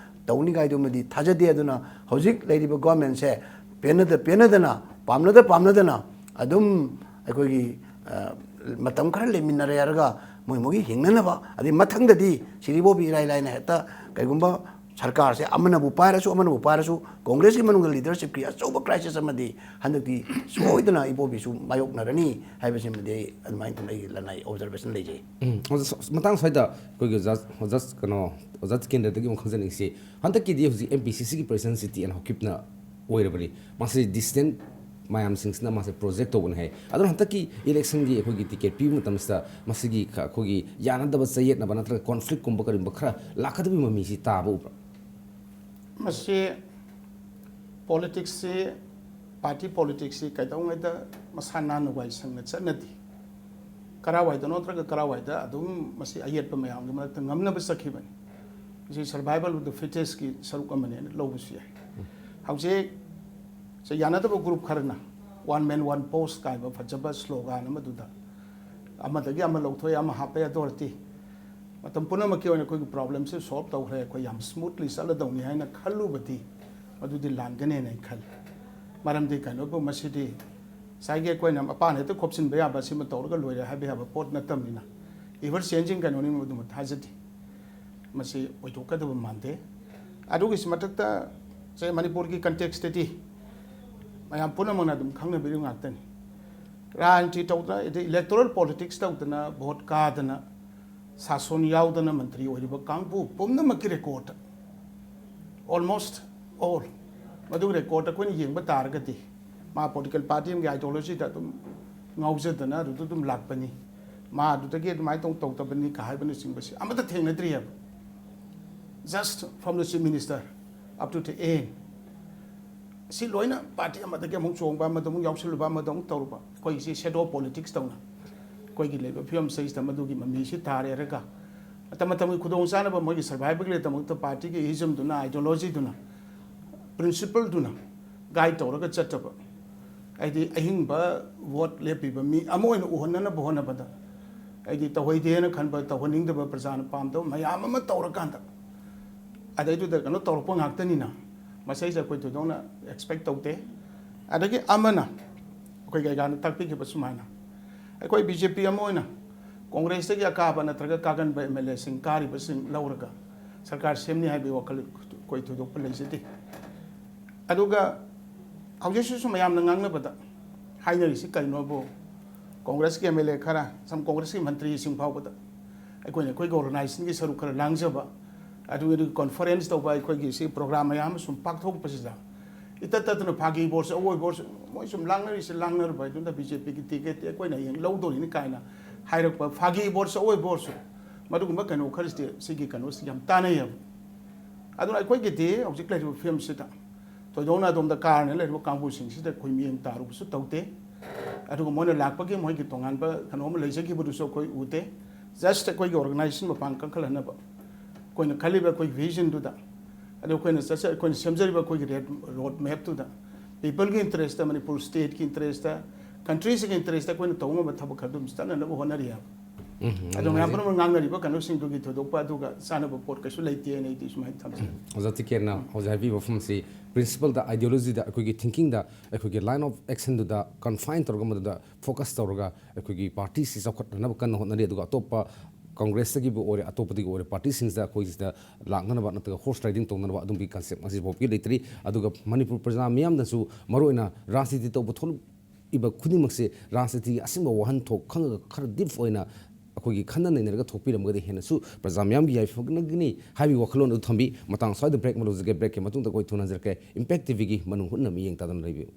S2: ꯇꯧꯅꯤꯉꯥꯏꯗꯨꯃꯗꯤ ꯊꯥꯖꯗꯦ ꯑꯗꯨꯅ ꯍꯧꯖꯤꯛ ꯂꯩꯔꯤꯕ ꯒꯣꯔꯃꯦꯟꯁꯦ ꯄꯦꯟꯅꯗꯅ ꯄꯥꯝꯅꯗꯅ ꯑꯗꯨꯝ ꯑꯩꯈꯣꯏꯒꯤ ꯃꯇꯝ ꯈꯔ ꯂꯩꯃꯤꯟꯅꯔꯦ ꯍꯥꯏꯔꯒ ꯃꯣꯏꯒꯤ ꯍꯤꯡꯅꯅꯕ ꯑꯗꯩ ꯃꯊꯪꯗꯗꯤ ꯁꯤꯔꯤꯕꯣꯕꯤ ꯏꯔꯥꯏ ꯂꯥꯏꯅ ꯍꯦꯛꯇ ꯀꯩꯒꯨꯝꯕ ꯁꯔꯀꯥꯔꯁꯦ ꯑꯃꯅꯕꯨ ꯄꯥꯏꯔꯁꯨ ꯀꯣꯡꯒ꯭ꯔꯦꯁꯀꯤ ꯃꯅꯨꯡꯗ ꯂꯤꯗꯔꯁꯤꯞꯀꯤ ꯑꯆꯧꯕ ꯀ꯭ꯔꯥꯏꯁꯤꯁ ꯑꯃꯗꯤ ꯍꯟꯗꯛꯇꯤ ꯁꯣꯏꯗꯅ ꯏꯕꯣꯕꯤꯁꯨ ꯃꯥꯌꯣꯛꯅꯔꯅꯤ ꯍꯥꯏꯕꯁꯤꯃꯗꯤ ꯑꯩ ꯑꯗꯨꯃꯥꯏꯅ ꯇꯧꯅ ꯑꯩꯒꯤ ꯂꯅꯥꯏ ꯑꯣꯕꯖꯔꯕꯦꯁꯟ ꯂꯩꯖꯩ
S1: ꯃꯇꯥꯡ ꯁ꯭ꯋꯥꯏꯗ ꯑꯩꯈꯣꯏꯒꯤ ꯑꯣꯖꯥ ꯀꯩꯅꯣ ꯑꯣꯖꯥ ꯀꯦꯟꯗ꯭ꯔꯗꯒꯤ ꯑꯃꯨꯛ ꯈꯪꯖꯅꯤꯡꯁꯤ ꯍꯟꯗꯛꯀꯤꯗꯤ ꯍꯧꯖꯤꯛ ꯑꯦꯝ ꯄꯤ ꯁꯤ ꯁꯤꯒꯤ ꯄ꯭ꯔꯁꯤꯗꯦꯟ ꯁꯤꯇꯤ ꯑꯦꯟ ꯍꯧꯀꯤꯞꯅ ꯑꯣꯏꯔꯕꯅꯤ ꯃꯥꯁꯤ ꯗꯤꯁꯤꯗꯦꯟ ꯃꯌꯥꯝꯁꯤꯡꯁꯤꯅ ꯃꯥꯁꯦ ꯄ꯭ꯔꯣꯖꯦꯛ ꯇꯧꯕꯅꯤ ꯍꯥꯏ ꯑꯗꯨꯅ ꯍꯟꯗꯛꯀꯤ ꯏꯂꯦꯛꯁꯟꯒꯤ ꯑꯩꯈꯣꯏꯒꯤ ꯇꯤꯀꯦꯠ ꯄꯤꯕ ꯃꯇꯝꯁꯤꯗ ꯃꯁꯤꯒꯤ ꯑꯩꯈꯣꯏꯒꯤ ꯌꯥꯅꯗꯕ ꯆꯌꯦꯠꯅꯕ ꯅꯠꯇ꯭ꯔꯒ ꯀꯣꯟꯐ꯭ꯂꯤꯛꯀꯨꯝꯕ ꯀꯔꯤꯒꯨꯝꯕ ꯈꯔ ꯂꯥꯛꯀꯗꯕꯒꯤ ꯃꯃꯤꯁꯤ ꯇꯥꯕ ꯎꯕ꯭ꯔꯥ
S3: ꯃꯁꯤ ꯄꯣꯂꯤꯇꯤꯛꯁꯁꯤ ꯄꯥꯔꯇꯤ ꯄꯣꯂꯤꯇꯤꯛꯁꯁꯤ ꯀꯩꯗꯧꯉꯩꯗ ꯃꯁꯥ ꯅꯥꯟꯅ ꯋꯥꯏ ꯁꯪꯅ ꯆꯠꯅꯗꯦ ꯀꯔꯥꯏꯋꯥꯏꯗ ꯅꯠꯇ꯭ꯔꯒ ꯀꯔꯥꯏꯋꯥꯏꯗ ꯑꯗꯨꯝ ꯃꯁꯤ ꯑꯌꯦꯠꯄ ꯃꯌꯥꯝꯒꯤ ꯃꯔꯛꯇ ꯉꯝꯅꯕ ꯆꯠꯈꯤꯕꯅꯤ ꯃꯁꯤ ꯁꯔꯚꯥꯏꯚꯦꯜ ꯑꯣꯐ ꯗ ꯐꯤꯇꯦꯁꯀꯤ ꯁꯔꯨꯛ ꯑꯃꯅꯦꯅ ꯂꯧꯕꯁꯨ ꯌꯥꯏ ꯍꯧꯖꯤꯛ ꯌꯥꯅꯗꯕ ꯒ꯭ꯔꯨꯞ ꯈꯔꯅ ꯋꯥꯟ ꯃꯦꯟ ꯋꯥꯟ ꯄꯣꯁ ꯀꯥꯏꯕ ꯐꯖꯕ ꯁ꯭ꯂꯣꯒꯥꯟ ꯑꯃꯗꯨꯗ ꯑꯃꯗꯒꯤ ꯑꯃ ꯂꯧꯊꯣꯛꯑꯦ ꯑꯃ ꯍꯥꯞꯄꯦ ꯑꯗꯨ ꯑꯣꯏꯔꯗꯤ ꯃꯇꯝ ꯄꯨꯝꯅꯃꯛꯀꯤ ꯑꯣꯏꯅ ꯑꯩꯈꯣꯏꯒꯤ ꯄ꯭ꯔꯣꯕ꯭ꯂꯦꯝꯁꯦ ꯁꯣꯜꯕ ꯇꯧꯈ꯭ꯔꯦ ꯑꯩꯈꯣꯏ ꯌꯥꯝ ꯁ꯭ꯃꯨꯠꯂꯤ ꯆꯠꯂꯗꯧꯅꯤ ꯍꯥꯏꯅ ꯈꯜꯂꯨꯕꯗꯤ ꯃꯗꯨꯗꯤ ꯂꯥꯟꯒꯅꯦꯅ ꯑꯩ ꯈꯜꯂꯤ ꯃꯔꯝꯗꯤ ꯀꯩꯅꯣꯕꯨ ꯃꯁꯤꯗꯤ ꯉꯁꯥꯏꯒꯤ ꯑꯩꯈꯣꯏꯅ ꯃꯄꯥꯟ ꯍꯦꯛꯇ ꯈꯣꯞꯆꯤꯟꯕ ꯌꯥꯕ ꯁꯤꯃ ꯇꯧꯔꯒ ꯂꯣꯏꯔꯦ ꯍꯥꯏꯕ ꯌꯥꯕ ꯄꯣꯠ ꯅꯠꯇꯕꯅꯤꯅ ꯏꯚꯔ ꯆꯦꯟꯖꯤꯡ ꯀꯩꯅꯣꯅꯤ ꯃꯗꯨꯃ ꯊꯥꯖꯗꯦ ꯃꯁꯤ ꯑꯣꯏꯊꯣꯛꯀꯗꯕ ꯃꯥꯟꯗꯦ ꯑꯗꯨꯒꯤꯁꯨ ꯃꯊꯛꯇ ꯃꯅꯤꯄꯨꯔꯒꯤ ꯀꯟꯇꯦꯛꯁꯇꯗꯤ ꯃꯌꯥꯝ ꯄꯨꯝꯅꯃꯛꯅ ꯑꯗꯨꯝ ꯈꯪꯅꯕꯤꯔꯤ ꯉꯥꯛꯇꯅꯤ ꯔꯥꯖꯅꯤꯇꯤ ꯇꯧꯗꯅ ꯏꯂꯦꯛꯇꯣꯔꯦꯜ ꯄꯣꯂꯤꯇꯤꯛꯁ ꯇꯧꯗꯅ ꯚꯣꯠ ꯀꯥꯗꯅ ꯁꯥꯁꯣꯟ ꯌꯥꯎꯗꯅ ꯃꯟꯇ꯭ꯔꯤ ꯑꯣꯏꯔꯤꯕ ꯀꯥꯡꯕꯨ ꯄꯨꯝꯅꯃꯛꯀꯤ ꯔꯦꯀꯣꯔꯠꯇ ꯑꯣꯜꯃꯣꯁꯠ ꯑꯣꯜ ꯃꯗꯨꯒꯤ ꯔꯦꯀꯣꯔꯠ ꯑꯩꯈꯣꯏꯅ ꯌꯦꯡꯕ ꯇꯥꯔꯒꯗꯤ ꯃꯥ ꯄꯣꯂꯤꯇꯤꯀꯦꯜ ꯄꯥꯔꯇꯤ ꯑꯃꯒꯤ ꯑꯥꯏꯗꯤꯌꯣꯂꯣꯖꯤꯗ ꯑꯗꯨꯝ ꯉꯥꯎꯖꯗꯅ ꯑꯗꯨꯗ ꯑꯗꯨꯝ ꯂꯥꯛꯄꯅꯤ ꯃꯥ ꯑꯗꯨꯗꯒꯤ ꯑꯗꯨꯃꯥꯏꯅ ꯇꯧꯗꯕꯅꯤ ꯀ ꯍꯥꯏꯕꯅꯆꯤꯡꯕꯁꯤ ꯑꯃꯠꯇ ꯊꯦꯡꯅꯗ꯭ꯔꯤꯑꯕ just from the chief minister up to the N C ꯂꯣꯏꯅ ꯄꯥꯔꯇꯤ ꯑꯃꯗꯒꯤ ꯑꯃꯨꯛ ꯆꯣꯡꯕ ꯑꯃꯗ ꯑꯃꯨꯛ ꯌꯥꯎꯁꯜꯂꯨꯕ ꯑꯃꯗ ꯑꯃꯨꯛ ꯇꯧꯔꯨꯕ ꯑꯩꯈꯣꯏꯒꯤꯁꯤ ꯁꯦꯗꯣ ꯄꯣꯂꯤꯇꯤꯛꯁ ꯇꯧꯅ ꯑꯩꯈꯣꯏꯒꯤ ꯂꯩꯕ ꯐꯤꯕꯝꯁꯤꯗ ꯃꯗꯨꯒꯤ ꯃꯃꯤꯁꯤ ꯇꯥꯔꯦꯔꯒ ꯃꯇꯝꯒꯤ ꯈꯨꯗꯣꯡꯆꯥꯅꯕ ꯃꯣꯏꯒꯤ ꯁꯔꯚꯥꯏꯚꯦꯜꯒꯤꯗꯃꯛꯇ ꯄꯥꯔꯇꯤꯒꯤ ꯏꯖꯝꯗꯨꯅ ꯑꯥꯏꯗꯤꯌꯣꯂꯣꯖꯤꯗꯨꯅ ꯄ꯭ꯔꯤꯟꯁꯤꯄꯜꯗꯨꯅ ꯒꯥꯏꯗ ꯇꯧꯔꯒ ꯆꯠꯇꯕ ꯍꯥꯏꯗꯤ ꯑꯍꯤꯡꯕ ꯚꯣꯠ ꯂꯦꯞꯄꯤꯕ ꯃꯤ ꯑꯃ ꯑꯣꯏꯅ ꯎꯍꯟꯅꯅꯕ ꯍꯣꯠꯅꯕꯗ ꯍꯥꯏꯗꯤ ꯇꯧꯍꯩꯗꯦꯅ ꯈꯟꯕ ꯇꯧꯍꯟꯅꯤꯡꯗꯕ ꯄ꯭ꯔꯖꯥꯅ ꯄꯥꯝꯗꯕ ꯃꯌꯥꯝ ꯑꯃ ꯇꯧꯔꯀꯥꯟꯗ ꯑꯗꯩꯗꯨꯗ ꯀꯩꯅꯣ ꯇꯧꯔꯛꯄ ꯉꯥꯛꯇꯅꯤꯅ ꯃꯁꯤꯁꯦ ꯑꯩꯈꯣꯏ ꯊꯣꯏꯗꯣꯛꯅ ꯑꯦꯛꯁꯄꯦꯛ ꯇꯧꯗꯦ ꯑꯗꯒꯤ ꯑꯃꯅ ꯑꯩꯈꯣꯏ ꯀꯩꯀꯥꯅ ꯇꯥꯛꯄꯤꯈꯤꯕ ꯁꯨꯃꯥꯏꯅ ꯑꯩꯈꯣꯏ ꯕꯤ ꯖꯦ ꯄꯤ ꯑꯃ ꯑꯣꯏꯅ ꯀꯣꯡꯒ꯭ꯔꯦꯁꯇꯒꯤ ꯑꯀꯥꯕ ꯅꯠꯇ꯭ꯔꯒ ꯀꯥꯒꯟꯕ ꯑꯦꯝ ꯑꯦꯜ ꯑꯦꯁꯤꯡ ꯀꯥꯔꯤꯕꯁꯤꯡ ꯂꯧꯔꯒ ꯁꯔꯀꯥꯔ ꯁꯦꯝꯅꯤ ꯍꯥꯏꯕꯒꯤ ꯋꯥꯈꯜ ꯑꯩꯈꯣই ꯊꯣꯏꯗꯣꯛꯄ ꯂꯩꯖꯗꯦ ꯑꯗꯨꯒ ꯍꯧꯖꯤꯛꯁꯨ ꯃꯌꯥꯝꯅ ꯉꯥꯡꯅꯕꯗ ꯍꯥꯏꯅꯔꯤꯁꯤ ꯀꯔꯤꯅꯣꯕꯨ ꯀꯣꯡꯒ꯭ꯔꯦꯁꯀꯤ ꯑꯦꯝ ꯑꯦꯜ ꯑꯦ ꯈꯔ ꯁꯝ ꯀꯣꯡꯒ꯭ꯔꯦꯁꯀꯤ ꯃꯟꯇ꯭ꯔꯤꯁꯤꯡ ꯐꯥꯎꯕꯗ ꯑꯩꯈꯣꯏꯒꯤ ꯑꯣꯔꯒꯅꯥꯏꯖꯦꯁꯟꯒꯤ ꯁꯔꯨꯛ ꯈꯔ ꯂꯥꯡꯖꯕ ꯑꯗꯨꯒ ꯀꯣꯟꯐꯔꯦꯟꯁ ꯇꯧꯕ ꯑꯩꯈꯣꯏꯒꯤ ꯁꯤ ꯄ꯭ꯔꯣꯒ꯭ꯔꯥꯝ ꯃꯌꯥꯝ ꯑꯃ ꯁꯨꯝ ꯄꯥꯡꯊꯣꯛꯄꯁꯤꯗ ꯏꯇꯠ ꯇꯠꯇꯅ ꯐꯥꯒꯤ ꯕꯣꯔꯁꯨ ꯑꯋꯣꯏ ꯕꯣꯔꯁꯨ ꯃꯣꯏ ꯁꯨꯝ ꯂꯥꯡꯅꯔꯤꯁꯤ ꯂꯥꯡꯅꯔꯕ ꯑꯗꯨꯅ ꯕꯤ ꯖꯦ ꯄꯤꯒꯤ ꯇꯤꯀꯦꯠꯇꯤ ꯑꯩꯈꯣꯏꯅ ꯍꯌꯦꯡ ꯂꯧꯗꯣꯔꯤꯅꯤ ꯀꯥꯏꯅ ꯍꯥꯏꯔꯛꯄ ꯐꯥꯒꯤ ꯕꯣꯔꯁꯨ ꯑꯋꯣꯏ ꯕꯣꯔꯁꯨ ꯃꯗꯨꯒꯨꯝꯕ ꯀꯩꯅꯣ ꯈꯔꯁꯤꯗꯤ ꯁꯤꯒꯤ ꯀꯩꯅꯣꯁꯤ ꯌꯥꯝ ꯇꯥꯟꯅꯩꯌꯦꯕ ꯑꯗꯨꯅ ꯑꯩꯈꯣꯏꯒꯤꯗꯤ ꯍꯧꯖꯤꯛ ꯂꯩꯔꯤꯕ ꯐꯤꯕꯝꯁꯤꯗ ꯊꯣꯏꯗꯣꯛꯅ ꯑꯗꯣꯝꯗ ꯀꯥꯔꯅ ꯂꯩꯔꯤꯕ ꯀꯥꯡꯕꯨꯁꯤꯡꯁꯤꯗ ꯑꯩꯈꯣꯏ ꯃꯤꯠꯌꯦꯡ ꯇꯥꯔꯨꯕꯁꯨ ꯇꯧꯗꯦ ꯑꯗꯨꯒ ꯃꯣꯏꯅ ꯂꯥꯛꯄꯒꯤ ꯃꯣꯏꯒꯤ ꯇꯣꯉꯥꯟꯕ ꯀꯩꯅꯣꯝ ꯂꯩꯖꯈꯤꯕꯗꯨꯁꯨ ꯑꯩꯈꯣꯏ ꯎꯗꯦ ꯖꯁ ꯑꯩꯈꯣꯏꯒꯤ ꯑꯣꯔꯒꯅꯥꯏꯖꯦꯁꯟ ꯃꯄꯥꯟ ꯀꯟꯈꯠꯍꯟꯅꯕ ꯑꯩꯈꯣꯏꯅ ꯈꯜꯂꯤꯕ ꯑꯩꯈꯣꯏꯒꯤ ꯚꯤꯖꯟꯗꯨꯗ ꯑꯗꯨ ꯑꯩꯈꯣꯏꯅ ꯁꯦꯝꯖꯔꯤꯕ ꯑꯩꯈꯣꯏꯒꯤ ꯔꯣꯗ ꯃꯦꯞꯇꯨꯗ ꯄꯤꯄꯜꯒꯤ ꯏꯟꯇꯔꯦꯁꯇ ꯃꯅꯤꯄꯨꯔ ꯁ꯭ꯇꯦꯠꯀꯤ ꯏꯟꯇꯔꯦꯁꯇ ꯀꯟꯇ꯭ꯔꯤꯁꯤꯒꯤ ꯏꯟꯇꯔꯦꯁꯇ ꯑꯩꯈꯣꯏꯅ ꯇꯧꯕ ꯉꯝꯕ ꯊꯕꯛ ꯈꯔ ꯑꯗꯨꯝ ꯆꯠꯅꯅꯕ ꯍꯣꯠꯅꯔꯤ ꯍꯥꯏꯕ ꯑꯗꯣ ꯃꯌꯥꯝ ꯄꯨꯝꯅꯃꯛ ꯉꯥꯡꯅꯔꯤꯕ ꯀꯩꯅꯣꯁꯤꯡꯗꯨꯒꯤ ꯊꯣꯏꯗꯣꯛꯄ ꯑꯗꯨꯒ ꯆꯥꯅꯕ ꯄꯣꯠ ꯀꯩꯁꯨ ꯂꯩꯇꯦ ꯍꯥꯏꯅ ꯑꯩꯗꯤ ꯁꯨꯃꯥꯏꯅ ꯊꯝꯖꯩ
S1: ꯑꯣꯖꯥ ꯇꯤꯀꯦꯠꯅ ꯍꯧꯖꯤꯛ ꯍꯥꯏꯕꯤꯕ ꯋꯥꯐꯝꯁꯤ ꯄ꯭ꯔꯤꯟꯁꯤꯄꯜꯗ ꯑꯥꯏꯗꯤꯌꯣꯂꯣꯖꯤꯗ ꯑꯩꯈꯣꯏꯒꯤ ꯊꯤꯡꯀꯤꯡꯗ ꯑꯩꯈꯣꯏꯒꯤ ꯂꯥꯏꯟ ꯑꯣꯐ ꯑꯦꯛꯁꯟꯗꯨꯗ ꯀꯟꯐꯥꯏꯟ ꯇꯧꯔꯒ ꯃꯗꯨꯗ ꯐꯣꯀꯁ ꯇꯧꯔꯒ ꯑꯩꯈꯣꯏꯒꯤ ꯄꯥꯔꯇꯤꯁꯤ ꯆꯥꯎꯈꯠꯅꯅꯕ ꯀꯟꯅ ꯍꯣꯠꯅꯔꯤ ꯑꯗꯨꯒ ꯑꯇꯣꯞꯄ ꯀꯪꯒ꯭ꯔꯦꯁꯇꯒꯤꯕꯨ ꯑꯣꯏꯔꯦ ꯑꯇꯣꯞꯄꯗꯒꯤ ꯑꯣꯏꯔꯦ ꯄꯥꯔꯇꯤꯁꯤꯡꯁꯤꯗ ꯑꯩꯈꯣꯏꯁꯤꯗ ꯂꯥꯛꯅꯅꯕ ꯅꯠꯇ꯭ꯔꯒ ꯍꯣꯔꯁ ꯔꯥꯏꯗꯤꯡ ꯇꯧꯅꯅꯕ ꯑꯗꯨꯝꯕꯒꯤ ꯀꯟꯁꯦꯞ ꯉꯁꯤ ꯐꯥꯎꯕꯒꯤ ꯂꯩꯇ꯭ꯔꯤ ꯑꯗꯨꯒ ꯃꯅꯤꯄꯨꯔ ꯄ꯭ꯔꯖꯥ ꯃꯤꯌꯥꯝꯅꯁꯨ ꯃꯔꯨꯑꯣꯏꯅ ꯔꯥꯖꯅꯤꯇꯤ ꯇꯧꯕ ꯊꯣꯛꯏꯕ ꯈꯨꯗꯤꯡꯃꯛꯁꯦ ꯔꯥꯖꯅꯤꯇꯤꯒꯤ ꯑꯁꯦꯡꯕ ꯋꯥꯍꯟꯊꯣꯛ ꯈꯪꯉꯒ ꯈꯔ ꯗꯤꯞ ꯑꯣꯏꯅ ꯑꯩꯈꯣꯏꯒꯤ ꯈꯟꯅ ꯅꯩꯅꯔꯒ ꯊꯣꯛꯄꯤꯔꯝꯃꯒꯗꯤ ꯍꯦꯟꯅꯁꯨ ꯄ꯭ꯔꯖꯥ ꯃꯤꯌꯥꯝꯒꯤ ꯌꯥꯏꯐꯅꯒꯅꯤ ꯍꯥꯏꯕꯒꯤ ꯋꯥꯈꯜꯂꯣꯟ ꯑꯗꯨ ꯊꯝꯕꯤ ꯃꯇꯥꯡ ꯁ꯭ꯋꯥꯏꯗ ꯕ꯭ꯔꯦꯛ ꯃꯂꯨꯖꯒꯦ ꯕ꯭ꯔꯦꯛꯀꯤ ꯃꯇꯨꯡꯗ ꯑꯩꯈꯣꯏ ꯊꯨꯅꯖꯔꯛꯀꯦ ꯏꯝꯄꯦꯛ ꯇꯤꯚꯤꯒꯤ ꯃꯅꯨꯡ ꯍꯨꯠꯅ ꯃꯤꯠꯌꯦꯡ ꯇꯥꯗꯨꯅ ꯂꯩꯕꯤꯌꯨ.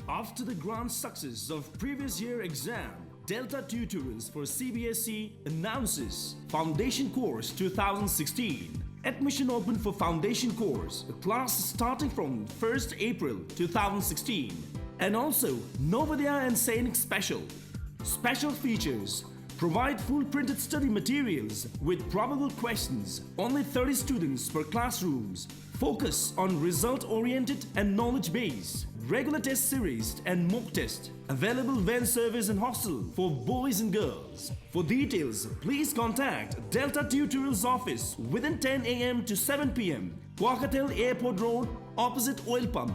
S4: After the grand success of previous year exam, Delta Tutorials for CBSE announces Foundation Course 2016. Admission open for Foundation Course, a class starting from 1st April 2016. And also Novodaya and Sainik Special. Special features: provide full printed study materials with probable questions, only 30 students per classrooms. Focus on result-oriented and knowledge-based. Regular test series and mock test. Available van service and hostel for boys and girls. For details, please contact Delta Tutorials office within 10 a.m. to 7 p.m. Kwakatel Airport Road, opposite oil pump.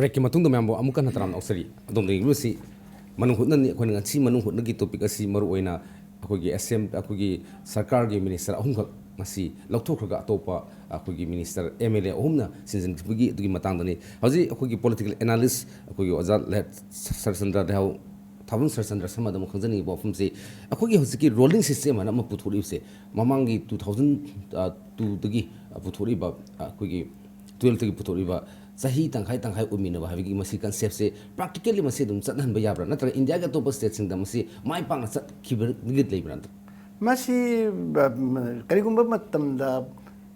S1: ꯕ꯭ꯔꯦꯛꯀꯤ ꯃꯇꯨꯡꯗ ꯃꯌꯥꯝꯕꯨ ꯑꯃꯨꯛꯀ ꯍꯟꯅ ꯇꯔꯥꯝꯅ ꯑꯣꯛꯆꯔꯤ ꯑꯗꯣꯝꯗ ꯌꯦꯡꯂꯤꯕꯁꯤ ꯃꯅꯨꯡ ꯍꯨꯠꯅꯅꯤ ꯑꯩꯈꯣꯏꯅ ꯉꯁꯤ ꯃꯅꯨꯡ ꯍꯨꯠꯅꯒꯤ ꯇꯣꯄꯤꯛ ꯑꯁꯤ ꯃꯔꯨꯑꯣꯏꯅ ꯑꯩꯈꯣꯏꯒꯤ ꯑꯩꯈꯣꯏꯒꯤ ꯁꯔꯀꯥꯔꯒꯤ ꯃꯤꯅꯤꯁꯇꯔ ꯑꯍꯨꯝꯈꯛ ꯉꯁꯤ ꯂꯧꯊꯣꯛꯈ꯭ꯔꯒ ꯑꯇꯣꯞꯄ ꯑꯩꯈꯣꯏꯒꯤ ꯃꯤꯅꯤꯁꯇꯔ MLA ꯑꯍꯨꯝꯅ ꯁꯤꯟꯖꯤꯟꯈꯤꯕꯒꯤ ꯑꯗꯨꯒꯤ ꯃꯇꯥꯡꯗꯅꯤ ꯍꯧꯖꯤꯛ ꯑꯩꯈꯣꯏꯒꯤ ꯄꯣꯂꯤꯇꯤꯀꯦꯜ ꯑꯦꯅꯥꯂꯤꯁ ꯑꯩꯈꯣꯏꯒꯤ ꯑꯣꯖꯥ ꯁꯔꯆꯟꯗ꯭ꯔ ꯂꯩꯍꯥꯎ ꯊꯥꯕꯝ ꯁꯔꯆꯟꯗ꯭ꯔ ꯁꯃꯗ ꯑꯃꯨꯛ ꯈꯪꯖꯅꯤꯡꯉꯤꯕ ꯋꯥꯐꯝꯁꯤ ꯑꯩꯈꯣꯏꯒꯤ ꯍꯧꯖꯤꯛꯀꯤ ꯔꯣꯂꯤꯡ ꯁꯤꯁꯇꯦꯝ ꯍꯥꯏꯅ ꯑꯃ ꯄꯨꯊꯣꯛꯂꯤꯕꯁꯦ ꯃꯃꯥꯡꯒꯤ 2002ꯗꯒꯤ ꯄꯨꯊꯣꯛꯂꯤꯕ ꯑꯩꯈꯣꯏꯒꯤ 12ꯗꯒꯤ ꯄꯨꯊꯣꯛꯂꯤꯕ ꯆꯍꯤ ꯇꯪꯈꯥꯏ ꯇꯪꯈꯥꯏ ꯑꯣꯏꯃꯤꯟꯅꯕ ꯍꯥꯏꯕꯒꯤ ꯃꯁꯤ ꯀꯟꯁꯦꯞꯁꯦ ꯄ꯭ꯔꯥꯛꯇꯤꯀꯦꯜꯂꯤ ꯃꯁꯤ ꯑꯗꯨꯝ ꯆꯠꯍꯟꯕ ꯌꯥꯕ꯭ꯔꯥ ꯅꯠꯇ꯭ꯔꯒ ꯏꯟꯗꯤꯌꯥꯒꯤ ꯑꯇꯣꯞꯄ ꯁ꯭ꯇꯦꯠꯁꯤꯡꯗ ꯃꯁꯤ ꯃꯥꯏ ꯄꯥꯛꯅ ꯆꯠꯈꯤꯕꯒꯤ ꯂꯩꯕ꯭ꯔꯥ ꯅꯠꯇ꯭ꯔꯥ
S2: ꯃꯁꯤ ꯀꯔꯤꯒꯨꯝꯕ ꯃꯇꯝꯗ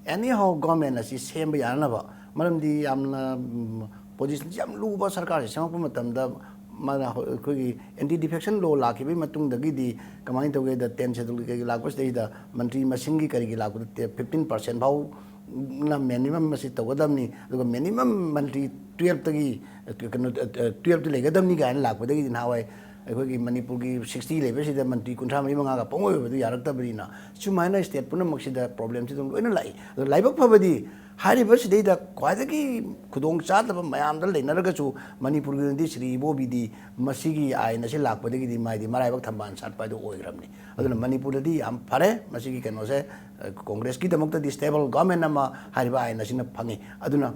S2: ꯑꯦꯅꯤ ꯍꯥꯎ ꯒꯣꯔꯃꯦꯟ ꯑꯁꯤ ꯁꯦꯝꯕ ꯌꯥꯅꯕ ꯃꯔꯝꯗꯤ ꯌꯥꯝꯅ ꯄꯣꯖꯤꯁꯟꯁꯤ ꯌꯥꯝ ꯂꯨꯕ ꯁꯔꯀꯥꯔꯁꯤ ꯁꯦꯝꯃꯛꯄ ꯃꯇꯝꯗ ꯃꯥꯅ ꯑꯩꯈꯣꯏꯒꯤ ꯑꯦꯟꯇꯤ ꯗꯤꯐꯦꯛꯁꯟ ꯂꯣ ꯂꯥꯛꯈꯤꯕꯒꯤ ꯃꯇꯨꯡꯗꯒꯤꯗꯤ ꯀꯃꯥꯏꯅ ꯇꯧꯒꯦꯗ 10 ꯁꯦꯗꯨꯜ ꯀꯩꯒꯤ ꯂꯥꯛꯄꯁꯤꯗꯩꯗ ꯃꯟꯇ꯭ꯔꯤ ꯃꯁꯤꯡꯒꯤ ꯀꯔꯤꯒꯤ ꯂꯥꯛꯄꯗ 15% ꯐꯥꯎ ꯃꯤꯅꯤꯃꯝ ꯃꯁꯤ ꯇꯧꯒꯗꯕꯅꯤ ꯑꯗꯨꯒ ꯃꯤꯅꯤꯃꯝ ꯃꯟꯇ꯭ꯔꯤ 12ꯇꯒꯤ ꯀꯩꯅꯣ 12ꯇ ꯂꯩꯒꯗꯕꯅꯤ ꯀꯥꯏꯅ ꯂꯥꯛꯄꯗꯒꯤꯗꯤ ꯅꯍꯥꯟꯋꯥꯏ ꯑꯩꯈꯣꯏꯒꯤ ꯃꯅꯤꯄꯨꯔꯒꯤ 60 ꯂꯩꯕꯁꯤꯗ ꯃꯟꯇ꯭ꯔꯤ 35ꯒ ꯄꯪꯑꯣꯏ ꯑꯣꯏꯕꯗꯨ ꯌꯥꯔꯛꯇꯕꯅꯤꯅ ꯁꯨꯃꯥꯏꯅ ꯁ꯭ꯇꯦꯠ ꯄꯨꯝꯅꯃꯛꯁꯤꯗ ꯄ꯭ꯔꯣꯕ꯭ꯂꯦꯝꯁꯤ ꯑꯗꯨꯝ ꯂꯣꯏꯅ ꯂꯥꯛꯏ ꯑꯗꯣ ꯂꯥꯏꯕꯛ ꯐꯕꯗꯤ ꯍꯥꯏꯔꯤꯕꯁꯤꯗꯩꯗ ꯈ꯭ꯋꯥꯏꯗꯒꯤ ꯈꯨꯗꯣꯡꯆꯥꯗꯕ ꯃꯌꯥꯝꯗ ꯂꯩꯅꯔꯒꯁꯨ ꯃꯅꯤꯄꯨꯔꯒꯤ ꯑꯣꯏꯅꯗꯤ ꯁ꯭ꯔꯤ ꯏꯕꯣꯕꯤꯗꯤ ꯃꯁꯤꯒꯤ ꯑꯥꯏꯟ ꯑꯁꯤ ꯂꯥꯛꯄꯗꯒꯤꯗꯤ ꯃꯥꯏꯗꯤ ꯃꯔꯥꯏꯕꯛ ꯊꯝꯕꯥꯜ ꯁꯥꯠꯄ ꯍꯥꯏꯗꯨ ꯑꯣꯏꯈ꯭ꯔꯕꯅꯤ ꯑꯗꯨꯅ ꯃꯅꯤꯄꯨꯔꯗꯗꯤ ꯌꯥꯝ ꯐꯔꯦ ꯃꯁꯤꯒꯤ ꯀꯩꯅꯣꯁꯦ ꯀꯣꯡꯒ꯭ꯔꯦꯁꯀꯤꯗꯃꯛꯇꯗꯤ ꯁ꯭ꯇꯦꯕꯜ ꯒꯣꯔꯃꯦꯟ ꯑꯃ ꯍꯥꯏꯔꯤꯕ ꯑꯥꯏꯟ ꯑꯁꯤꯅ ꯐꯪꯉꯤ ꯑꯗꯨꯅ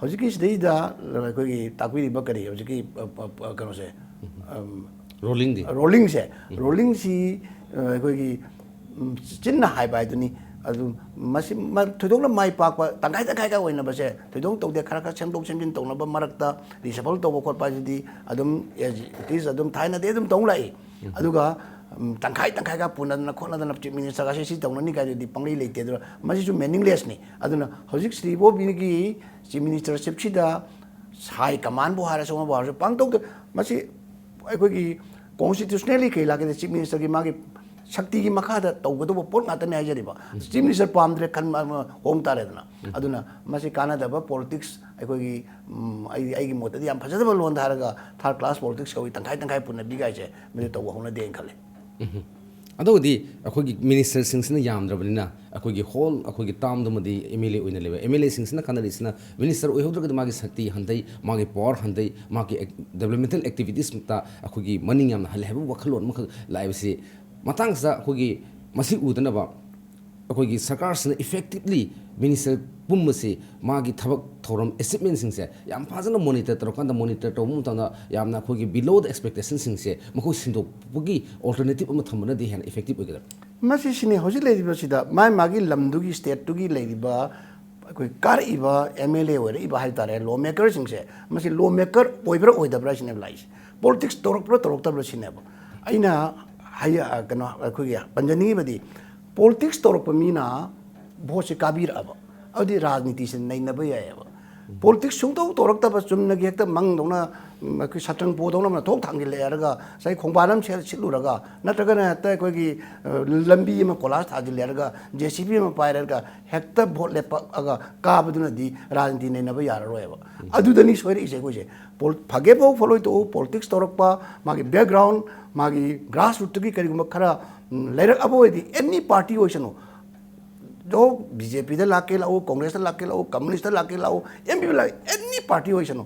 S2: ꯍꯧꯖꯤꯛꯀꯤ ꯁꯤꯗꯩꯗ ꯑꯩꯈꯣꯏꯒꯤ ꯇꯥꯛꯄꯤꯔꯤꯕ ꯀꯔꯤ ꯍꯧꯖꯤꯛꯀꯤ ꯀꯩꯅꯣꯁꯦ ꯔꯣꯂꯤꯡꯁꯦ ꯔꯣꯂꯤꯡꯁꯤ ꯑꯩꯈꯣꯏꯒꯤ ꯆꯤꯟꯅ ꯍꯥꯏꯕ ꯍꯥꯏꯗꯨꯅꯤ ꯑꯗꯨ ꯃꯁꯤ ꯊꯣꯏꯗꯣꯛꯅ ꯃꯥꯏ ꯄꯥꯛꯄ ꯇꯪꯈꯥꯏ ꯇꯪꯈꯥꯏꯒ ꯑꯣꯏꯅꯕꯁꯦ ꯊꯣꯏꯗꯣꯛ ꯇꯧꯗꯦ ꯈꯔ ꯈꯔ ꯁꯦꯝꯗꯣꯛ ꯁꯦꯝꯖꯤꯟ ꯇꯧꯅꯕ ꯃꯔꯛꯇ ꯔꯤꯁꯐꯜ ꯇꯧꯕ ꯈꯣꯠꯄ ꯍꯥꯏꯁꯤꯗꯤ ꯑꯗꯨꯝ ꯏꯠ ꯏꯁ ꯑꯗꯨꯝ ꯊꯥꯏꯅꯗꯤ ꯑꯗꯨꯝ ꯇꯧ ꯂꯥꯛꯏ ꯑꯗꯨꯒ ꯇꯪꯈꯥꯏ ꯇꯪꯈꯥꯏꯒ ꯄꯨꯅꯗꯅ ꯈꯣꯠꯅꯗꯅ ꯆꯤꯞ ꯃꯤꯅꯤꯁꯇꯔꯒꯁꯦ ꯁꯤ ꯇꯧꯅꯅꯤ ꯀꯥꯏꯗꯨꯗꯤ ꯄꯪꯂꯩ ꯂꯩꯇꯦ ꯑꯗꯨꯅ ꯃꯁꯤꯁꯨ ꯃꯤꯅꯤꯡꯂꯦꯁꯅꯤ ꯑꯗꯨꯅ ꯍꯧꯖꯤꯛ ꯁ꯭ꯔꯤ ꯏꯕꯣꯕꯤꯒꯤ ꯆꯤꯞ ꯃꯤꯅꯤꯁꯇꯔꯁꯤꯞꯁꯤꯗ ꯍꯥꯏ ꯀꯃꯥꯟꯕꯨ ꯍꯥꯏꯔꯁꯨ ꯑꯃꯕꯨ ꯍꯥꯏꯔꯁꯨ ꯄꯥꯡꯇꯧꯗ ꯃꯁꯤ ꯑꯩꯈꯣꯏꯒꯤ ꯀꯣꯟꯁꯇꯤꯇ꯭ꯌꯨꯁꯅꯦꯜꯂꯤ ꯀꯩ ꯂꯥꯛꯀꯦꯗ ꯆꯤꯞ ꯃꯤꯅꯤꯁꯇꯔꯒꯤ ꯃꯥꯒꯤ ꯁꯛꯇꯤꯒꯤ ꯃꯈꯥꯗ ꯇꯧꯒꯗꯧꯕ ꯄꯣꯠ ꯉꯥꯛꯇꯅꯦ ꯍꯥꯏꯖꯔꯤꯕ ꯆꯤꯞ ꯃꯤꯅꯤꯁꯇꯔ ꯄꯥꯝꯗ꯭ꯔꯦ ꯈꯟꯕ ꯍꯣꯡ ꯇꯥꯔꯦꯗꯅ ꯑꯗꯨꯅ ꯃꯁꯤ ꯀꯥꯟꯅꯗꯕ ꯄꯣꯂꯤꯇꯤꯛꯁ ꯑꯩꯈꯣꯏꯒꯤ ꯑꯩꯒꯤ ꯃꯣꯠꯇꯗꯤ ꯌꯥꯝ ꯐꯖꯗꯕ ꯂꯣꯟꯗ ꯍꯥꯏꯔꯒ ꯊꯥꯔꯠ ꯀ꯭ꯂꯥꯁ ꯄꯣꯂꯤꯇꯤꯛꯁ ꯀꯧꯏ ꯇꯪꯈꯥꯏ ꯇꯪꯈꯥꯏ ꯄꯨꯟꯅꯕꯤꯒꯥꯏꯁꯦ ꯃꯗꯨ ꯇꯧꯕ ꯍꯧꯅꯗꯦ ꯍꯥꯏꯅ ꯈꯜꯂꯤ
S1: ꯑꯗꯨꯕꯨꯗꯤ ꯑꯩꯈꯣꯏꯒꯤ ꯃꯤꯅꯤꯁꯇꯔꯁꯤꯡꯁꯤꯅ ꯌꯥꯝꯗ꯭ꯔꯕꯅꯤꯅ ꯑꯩꯈꯣꯏꯒꯤ ꯍꯣꯜ ꯑꯩꯈꯣꯏꯒꯤ ꯇꯥꯝꯗꯨꯃꯗꯤ MLA ꯑꯣꯏꯅ ꯂꯩꯕ MLAꯁꯤꯡꯁꯤꯅ ꯈꯟꯅꯔꯤꯁꯤꯅ ꯃꯤꯅꯤꯁꯇꯔ ꯑꯣꯏꯍꯧꯗ꯭ꯔꯒꯗꯤ ꯃꯥꯒꯤ ꯁꯛꯇꯤ ꯍꯟꯊꯩ ꯃꯥꯒꯤ ꯄꯋꯥꯔ ꯍꯟꯊꯩ ꯃꯥꯒꯤ ꯗꯦꯕꯂꯞꯃꯦꯟꯇꯦꯜ ꯑꯦꯛꯇꯤꯚꯤꯇꯤꯁꯇ ꯑꯩꯈꯣꯏꯒꯤ ꯃꯅꯤꯡ ꯌꯥꯝꯅ ꯍꯜꯂꯦ ꯍꯥꯏꯕ ꯋꯥꯈꯜꯂꯣꯟ ꯑꯃꯈꯛ ꯂꯥꯛꯏꯕꯁꯤ ꯃꯇꯥꯡꯁꯤꯗ ꯑꯩꯈꯣꯏꯒꯤ ꯃꯁꯤ ꯎꯗꯅꯕ ꯑꯩꯈꯣꯏꯒꯤ ꯁꯔꯀꯥꯔꯁꯤꯅ ꯏꯐꯦꯛꯇꯤꯚꯂꯤ ꯃꯤꯅꯤꯁꯇꯔ ꯄꯨꯝꯕꯁꯤ ꯃꯥꯒꯤ ꯊꯕꯛ ꯊꯧꯔꯝ ꯑꯦꯆꯤꯞꯃꯦꯟꯁꯤꯡꯁꯦ ꯌꯥꯝ ꯐꯖꯅ ꯃꯣꯅꯤꯇꯔ ꯇꯧꯔꯀꯥꯟꯗ ꯃꯣꯅꯤꯇꯔ ꯇꯧꯕ ꯃꯇꯝꯗ ꯌꯥꯝꯅ ꯑꯩꯈꯣꯏꯒꯤ ꯕꯤꯂꯣ ꯗ ꯑꯦꯛꯁꯄꯦꯛꯇꯦꯁꯟꯁꯤꯡꯁꯦ ꯃꯈꯣꯏ ꯁꯤꯟꯗꯣꯛꯄꯒꯤ ꯑꯣꯜꯇꯔꯅꯦꯇꯤꯞ ꯑꯃ ꯊꯝꯕꯅꯗꯤ ꯍꯦꯟꯅ ꯏꯐꯦꯛꯇꯤꯚ ꯑꯣꯏꯒꯗ꯭ꯔꯥ
S2: ꯃꯁꯤꯁꯤꯅꯤ ꯍꯧꯖꯤꯛ ꯂꯩꯔꯤꯕꯁꯤꯗ ꯃꯥꯒꯤ ꯂꯝꯗꯨꯒꯤ ꯁ꯭ꯇꯦꯠꯇꯨꯒꯤ ꯂꯩꯔꯤꯕ ꯑꯩꯈꯣꯏ ꯀꯥꯔꯛꯏꯕ ꯑꯦꯝ ꯑꯦꯜ ꯑꯦ ꯑꯣꯏꯔꯛꯏꯕ ꯍꯥꯏ ꯇꯥꯔꯦ ꯂꯣ ꯃꯦꯀꯔꯁꯤꯡꯁꯦ ꯃꯁꯤ ꯂꯣ ꯃꯦꯀꯔ ꯑꯣꯏꯕ꯭ꯔꯥ ꯑꯣꯏꯗꯕ꯭ꯔꯥ ꯁꯤꯅꯦꯕ ꯂꯥꯛꯏꯁꯦ ꯄꯣꯂꯤꯇꯤꯛꯁ ꯇꯧꯔꯛꯄ꯭ꯔꯥ ꯇꯧꯔꯛꯇꯕ꯭ꯔꯥ ꯁꯤꯅꯦꯕ ꯑꯩꯅ ꯀꯩꯅꯣ ꯑꯩꯈꯣꯏꯒꯤ ꯄꯟꯖꯅꯤꯡꯉꯤꯕꯗꯤ ꯄꯣꯂꯤꯇꯤꯛꯁ ꯇꯧꯔꯛꯄ ꯃꯤꯅ ꯚꯣꯠꯁꯦ ꯀꯥꯕꯤꯔꯛꯑꯕ ꯑꯗꯨꯗꯤ ꯔꯥꯖꯅꯤꯇꯤꯁꯦ ꯅꯩꯅꯕ ꯌꯥꯏꯑꯕ ꯄꯣꯂꯤꯇꯤꯛꯁ ꯁꯨꯡꯇꯧ ꯇꯧꯔꯛꯇꯕ ꯆꯨꯝꯅꯒꯤ ꯍꯦꯛꯇ ꯃꯪꯗꯧꯅ ꯑꯩꯈꯣꯏ ꯁꯇ꯭ꯔꯪ ꯄꯣꯗꯧꯅ ꯊꯣꯛ ꯊꯥꯡꯖꯤꯜꯂꯛꯑꯦ ꯍꯥꯏꯔꯒ ꯉꯁꯥꯏ ꯈꯣꯡꯕꯥꯟ ꯑꯃ ꯁꯤꯠꯂꯨꯔꯒ ꯅꯠꯇ꯭ꯔꯒꯅ ꯍꯦꯛꯇ ꯑꯩꯈꯣꯏꯒꯤ ꯂꯝꯕꯤ ꯑꯃ ꯀꯣꯂꯥꯁ ꯊꯥꯖꯤꯜꯂꯦ ꯍꯥꯏꯔꯒ ꯖꯦ ꯁꯤ ꯕꯤ ꯑꯃ ꯄꯥꯏꯔꯒ ꯍꯦꯛꯇ ꯚꯣꯠ ꯂꯦꯞꯄꯛꯑꯒ ꯀꯥꯕꯗꯨꯅꯗꯤ ꯔꯥꯖꯅꯤꯇꯤ ꯅꯩꯅꯕ ꯌꯥꯔꯔꯣꯏꯕ ꯑꯗꯨꯗꯅꯤ ꯁꯣꯏꯔꯛꯏꯁꯦ ꯑꯩꯈꯣꯏꯁꯦ ꯐꯒꯦꯐꯥꯎ ꯐꯣꯂꯣꯏ ꯇꯧꯎ ꯄꯣꯂꯤꯇꯤꯛꯁ ꯇꯧꯔꯛꯄ ꯃꯥꯒꯤ ꯕꯦꯛꯒ꯭ꯔꯥꯎꯟ ꯃꯥꯒꯤ ꯒ꯭ꯔꯥꯁ ꯔꯨꯠꯇꯒꯤ ꯀꯔꯤꯒꯨꯝꯕ ꯈꯔ ꯂꯩꯔꯛꯑꯕ ꯑꯣꯏꯔꯗꯤ ꯑꯦꯅꯤ ꯄꯥꯔꯇꯤ ꯑꯣꯏꯁꯅꯨ जो बीजेपी लाके लाओ कांग्रेस लाके लाओ कम्युनिस्ट लाके लाओ एम पी लाके एनी पार्टी होइसनो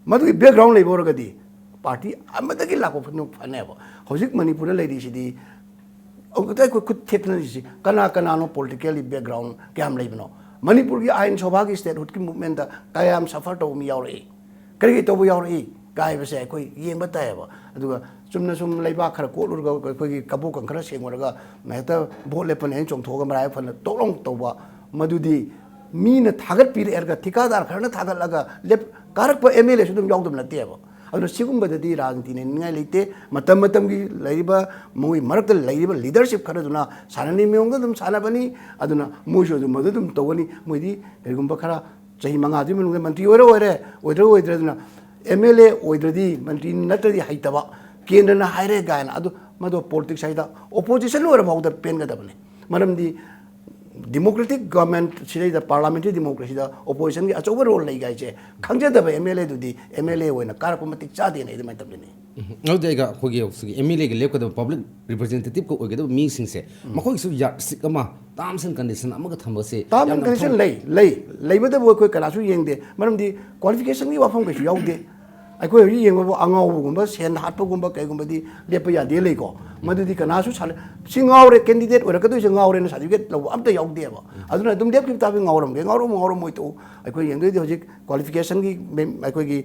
S2: मधुगी बैकग्राउंड लेबोरगदी पार्टी अमदगी लाको फनेबो हजिक मणिपुर लेरिसिदी औगता को खुद थेपनसी कना कनानो पॉलिटिकली बैकग्राउंड क्याम लेबनो मणिपुर की आइन सभा की स्टेट हुड की मूवमेंट दा कयाम सफर तो मी यावरई करी तो यावरई गायबसे अखोई येंबा तायबो अदुगा चुमना सुम लेबा खर कोलुरगा अखोई कबो कंखर सेंगरगा मेहता भोट लेपन हें चोंथोगा मराय फन तोलोंग तोबा मदुदी मीना थागत पीरे एरगा ठिकादार खरना थागत लेप कारक एमएलए सुदुम यावदम नतेबो अदुना सिगुंबददी राजनीति ने निंगाय लेते मतम की लैबा मोई मरकत लैबा लीडरशिप खरदुना साननी मेयोंग दम सानाबनी अदुना मोइसो दum मदुदum तोगनी मोइदी करिगुंबा खरा चही मंगादि मनुंग मंत्री ओइद्रेदुना एमएलए ओइद्रदी मंत्री नत्रदी हाइतबा केंद्रना हाइरे गायना अदु मदो पॉलिटिक्स हाइदा ओपोजिशन ओर भाउदा पेनगदबने मरमदी डेमोक्रेटिक गवर्नमेंट सिदा पार्लियामेंट्री डेमोक्रेसी दा ओपोजिशन की अचौबा रोल लै गाइचे खंगजदब एमएलए दुदी एमएलए ओइना कारक मतिक चादे नै दमै तबने
S1: औदेगा खोगे औसगी एमएलए के लेपकद पब्लिक रिप्रेजेंटेटिव को ओगेद मी सिंगसे मखोग सु या सिक अमा ताम्स एंड कंडीशन अमग थंबसे
S2: ताम एंड कंडीशन लैबद बो कोइ कलासु येंगदे मरमदी क्वालिफिकेशन की वाफम के याउदे अखोय हरि येंगबो अंगावबगुंबा सेन हाटपगुंबा कैगुंबदी लेप यादे लेको मदुदी कनासु साल सिंगावरे कैंडिडेट ओरकदु सिंगावरे सर्टिफिकेट लो अमता याउदेबा अदुना दुम लेप किताब ngawram moito अखोय येंगदे हजिक क्वालिफिकेशन की अखोय की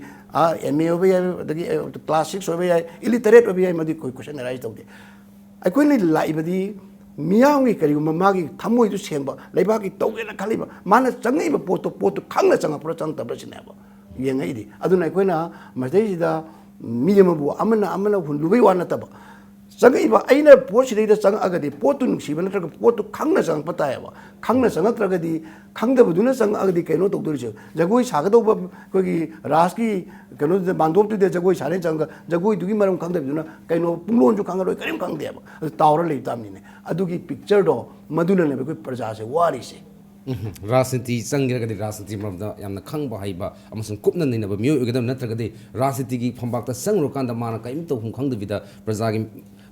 S2: एमए ओबे दगी क्लास 6 ओबे इलिटरेट ओबे मदि कोइ क्वेश्चन राइज तौदे अखोय नि लाइबदी मियावगी करिगुंबा मागी थमोइदु सेंबा लेबाकी तौगेना खलिबा माना चंगइबा पोतो खंगना चंगप्रो चंगतब्रा सिनेबा येंगैदी अदुना अखोयना मदैसिदा मियमबु अमना हुनलुबै वा नतबा चंगइबा अइना पोसिदैदा चंगअगदि पोतु नुसिबा नत्रग पोतु खंगना चंगपा तायबा खंगना चंगत्रगदि खंगदबदुना चंगअगदि कैनो तौदुरिसे जगोई सागदौबा कोगी राजकी कैनो बांदोपतुदे जगोई सारे चंग जगोई दुगी मरम खंगदबदुना कैनो पुंगलोनजु खंगरोय करिम खंगदेबा तावरा लेतामनिने अदुगी पिक्चर दो मदुना ने कोई प्रजा से वारिसे
S1: राजनीति चंगरगदी राजनीति मरमदा यामना खंगबा हाइबा अमसुं कुपना नैनबा मियो ओगदम नत्रगदी राजनीति की फंबाक्ता संगरोकांदा माना काइम तौहुम खंगदबिदा प्रजागी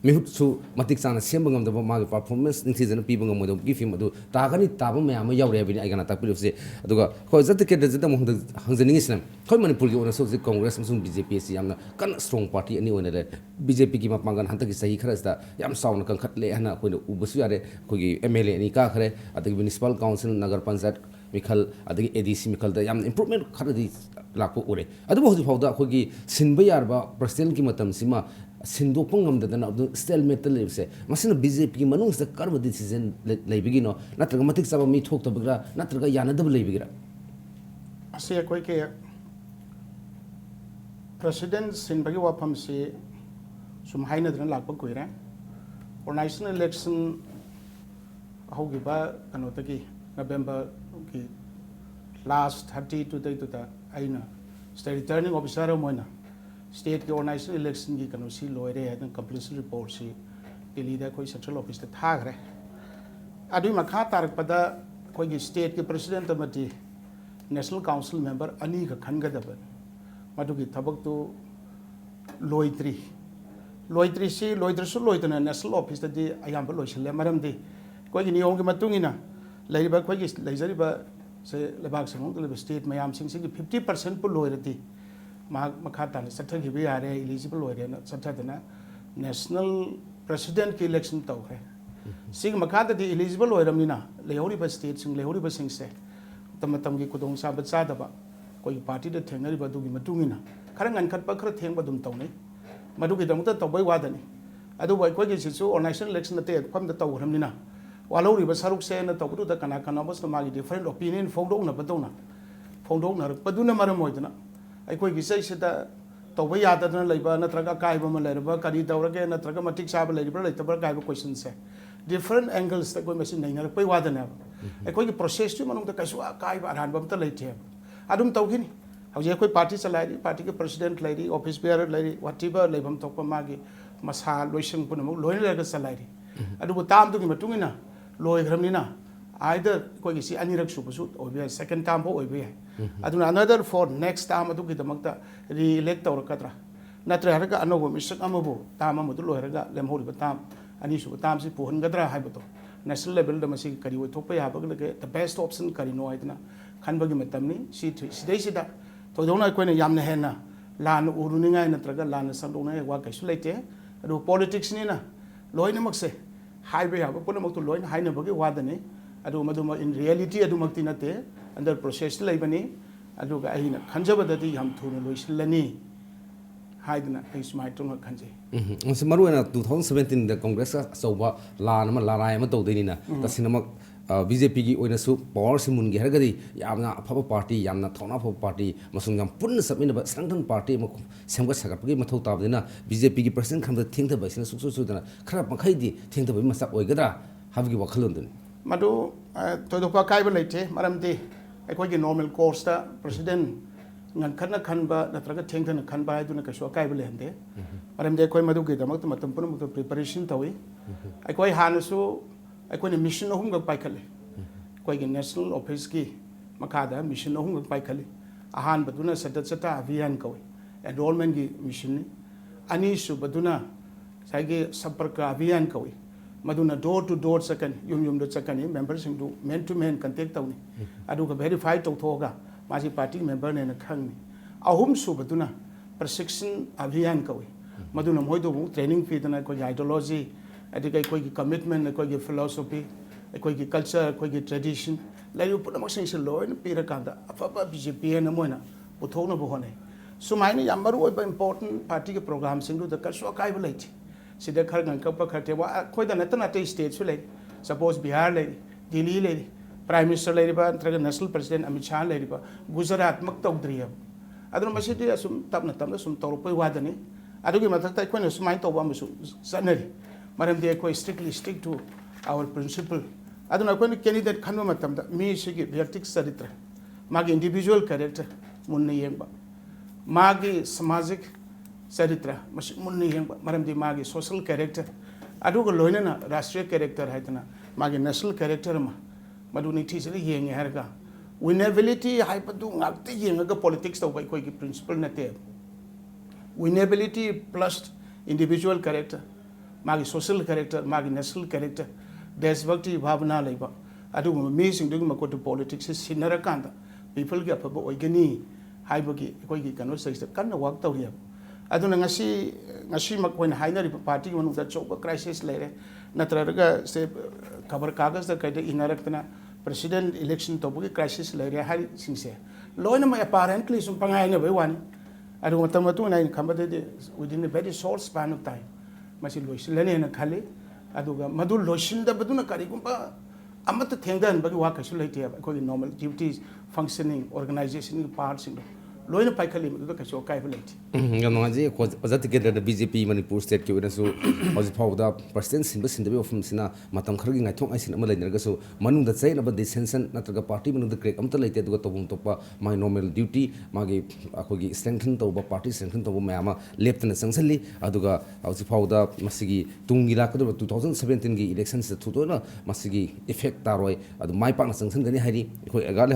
S1: मिहुत्सु मतिक चाना सेम गमदबा मागे परफॉर्मेंस निथिजन पीबा गमदो की फिल्म अदु तागनी ताबा मयाम यावरेबिनि आइगना ताकपिलुसे अदुगा खो जतके दजता मोहद हंजनिंगिसना खो मणिपुर की ओनसो जे कांग्रेस अमसुं बीजेपी से यामना कन स्ट्रांग पार्टी अनि ओनले बीजेपी की मपांगन हंतकी सही खरसदा याम साउन कंखटले हना कोइनो उबसु यारे कोगी एमएलए नि का खरे अदगी म्युनिसिपल काउंसिल नगर पंचायत मिखल अदगी एडीसी मिखल दा याम इंप्रूवमेंट खरदी लाको उरे अदु हजि फाउदा खोगी सिनबा यारबा प्रेसिडेंट की मतम सिमा सिंदोपं ngамददना अदु स्टेलमेट लेबसे मसिना बीजेपी की मनुंग से कर्व डिसीजन लेबिगिनो नत्रगा मतिक साबा मी थोक्तबग्रा नत्रगा यानदब लेबिगिरा
S3: असे कोई के प्रेसिडेंट सिनबगी वाफम से सुम हाइनदना लाकप कोइरा और नेशनल इलेक्शन होगिबा कनोतगी नवंबर की लास्ट 30 टू द आइना state returning officer Moina state के ऑर्गेनाइजेशन इलेक्शन की कनोसी लोयरे है कंप्लीशन रिपोर्ट से दिल्ली दा कोई सेंट्रल ऑफिस दा थागरे अदुई मखा तारकपदा कोई स्टेट के प्रेसिडेंट अमति नेशनल काउंसिल मेंबर अनी का खनगदब मदुगी थबक तो लोइत्री से लोइद्रसु लोइतना नेशनल ऑफिस दी अयाम लोइसले मरमदी कोई नियम के मतुंगिना लेरिबा कोई लेजरिबा से लेबाक समूह लेबा स्टेट मयाम सिंह की 50% पु लोइरती मखा ताने सत्थगिबे यारे एलिजिबल होरे सत्थदना नेशनल प्रेसिडेंट की इलेक्शन तौरे सिग मखा दी एलिजिबल होरमनिना लेहौरिबा स्टेट सिंग लेहौरिबा सिंग से तम की कुदोंग साब चादबा कोई पार्टी द थेंगरिबा दुगी मतुंगिना खरा ngनखटपा खरा थेंगबा दुम तौनै मदुगी दमता तौबै वादनी अदु कोई की सिसु ऑर्गेनाइजेशन इलेक्शन ते फम द तौरमनिना वालौरिबा सरुकसे न तौबदुदा कना कना बस मागी डिफरेंट ओपिनियन फोंदोकना बदौना फोंदोकना मरम मोइदना अखोई गिसैसिदा तौबा यादना लेबा नत्रगा कायबा म लेरबा करी दौरगे नत्रगा मटिक साबा लेरिबा लेतबा कायबा क्वेश्चन से different angles that कोई मशीन नहीं ना कोई वादन है अखोई की प्रोसेस जो मनुंग कैसु कायबा अरानबा मत लेते अदुम तौगिनी हौजे कोई पार्टी चलाइरी पार्टी के प्रेसिडेंट लेरी ऑफिस बेयर लेरी वाटिबा लेबम तोपा मागी मसा लोइसंग पुनमु लोइन लेगा चलाइरी अदुबो ताम दुगी मतुंगिना लोइग्रमनिना either कोई किसी अनिरक सुबसु ओबे सेकंड टाइम हो ओबे अदुना another for next time अदुगी दमकता री-elect तौरकद्रा नत्र हरगा अनोबो मिसक अमबो ताम अमदु लोइरगा लेमहोरिबा ताम अनिसुबा ताम सि पुहनगद्रा हाइबतो नेशनल लेवल द मसी करी वो थोपा याबगलगे द बेस्ट ऑप्शन करी नो आइदना खनबगी मतमनी सिदैसिदा तोदौना कोइना यामना हेना लान उरुनिंगाय नत्रगा लान संदोना वा कैसु लेते अदु पॉलिटिक्स निना लोइनमक्से हाइबे याबो पुनमक्तु लोइन हाइनबगी वादने अदु मदुमा इन रियलिटी अदुमक्ति नते अंडर प्रोसेस लेबनी अदुगा अहिना खंजबदति याम थुनो लोइसलनी हाइदना इस्माइ तुंगा खंजे
S1: से मरुना 2017 द कांग्रेस अचौबा लान अमा लाराय अमा तौदैनिना तसिनमक बीजेपी की ओइनसु पावर से मुनगे हरगदी यामना अफब पार्टी यामना थौना अफब पार्टी मसुंग याम पुन्न सबमिनबा संगठन पार्टी म सेमगा सगपगी मथौ ताबदिना बीजेपी की प्रेसिडेंट खमद थेंगथबसिना सुसुसुदना खरा पंखैदि थेंगथबि मसा ओइगदरा हाबगी वखलुंदन
S3: मदु तोदोपा कायबा लेते मरमदि अखोगी नॉर्मल कोर्स दा president ngан khana khanba natraga thengthana khanba haiduna kaso kaibale hande maramde koi madu ge damak matam pun mutu preparation tawi koi hanasu koi ne mission hum ga paikhale koi ge national office ki makada mission hum ga paikhale ahan baduna sadat sata avian koi enrollment gi mission ni ani su baduna sai ge samparka avian koi maduna door to door second yum do second members do man to man contact tawni adu ga verify to thoga माजी party member ने खंगनी अहुम सुबदुना प्रशिक्षण अभियान कवि मदुना मोइदो training पीदना कोई ideology अदिकै कोई commitment कोई philosophy कोई culture कोई ट्रेडिशन लाइव पुनमक सिंसे लोइन पीरकांदा अफबा बीजेपी न मोइना पुथोना बहोने सुमाइना याम मरु ओइबा इंपोर्टेंट पार्टी के प्रोग्राम सिंगु द कसो काइब लैति सिदा खर गन कप खरते वा खोइदा नतना ते स्टेट सु लै सपोज बिहार लै दिल्ली लै प्राइम मिनिस्टर लेरिबा नत्रगा नेशनल प्रेसिडेंट अमित शाह लेरिबा गुजरात मक तौद्रिया अदुन मसिदि असुम तपना तपना सुम तौरपै वादनी अदुगी मथक्ता अखोइना सुमाइन तौबा अमसु सनरी मरमदि अखोइ strictly stick to our principle अदुन अखोइना कैंडिडेट खनबा मतमदा मी सिगी व्यक्तिगत चरित्र मागी इंडिविजुअल कैरेक्टर मुन्ने येंबा मागी सामाजिक चरित्र मसि मुन्ने येंबा मरमदि मागी सोशल कैरेक्टर अदुगा लोइनना राष्ट्रीय कैरेक्टर हाइतना मागी नेशनल कैरेक्टर मा मधुनी थीसले येंगे हरगा winnability हाइपदु ngakte yengaga politics to bai koi ki principle nate winnability plus individual character magi social character magi national character desbakti bhavana leiba adu me sing du ma ko to politics sinara kanda people gi apaba oigani haibagi koi ki kano sai kan work tawriya aduna ngasi mak koina hainari party ki manu da choba crisis lere natraga se khabar kagas da kaide inarakna president election to bugi crisis lere hari singse loina ma apparently sum pangai na bai wani adu matam tu na khambade within a very short span of time masi loisilane na khali adu ga madu loisin da baduna kari gumba amata thengdan bagi wa kasu leite ko normal duties functioning organization parts लोइन पाइखली मदुदा कछो काइब लेति
S1: गनवाजी पजत के द बीजेपी मणिपुर स्टेट के वनसु हजि फाउदा प्रेसिडेंट सिंबा सिंदबे ऑफम सिना मतम खरगी ngaithong aisin ama leinargasu manung da chai na ba dissension natraga party manung da crack amta leite duga tobum topa my normal duty magi akogi strengthen toba party strengthen toba mayama leptana sangsali aduga hausi fauda masigi tungi la kadu 2017 gi election se thudona masigi effect taroi adu mai pa na sangsang gani hari khoi agale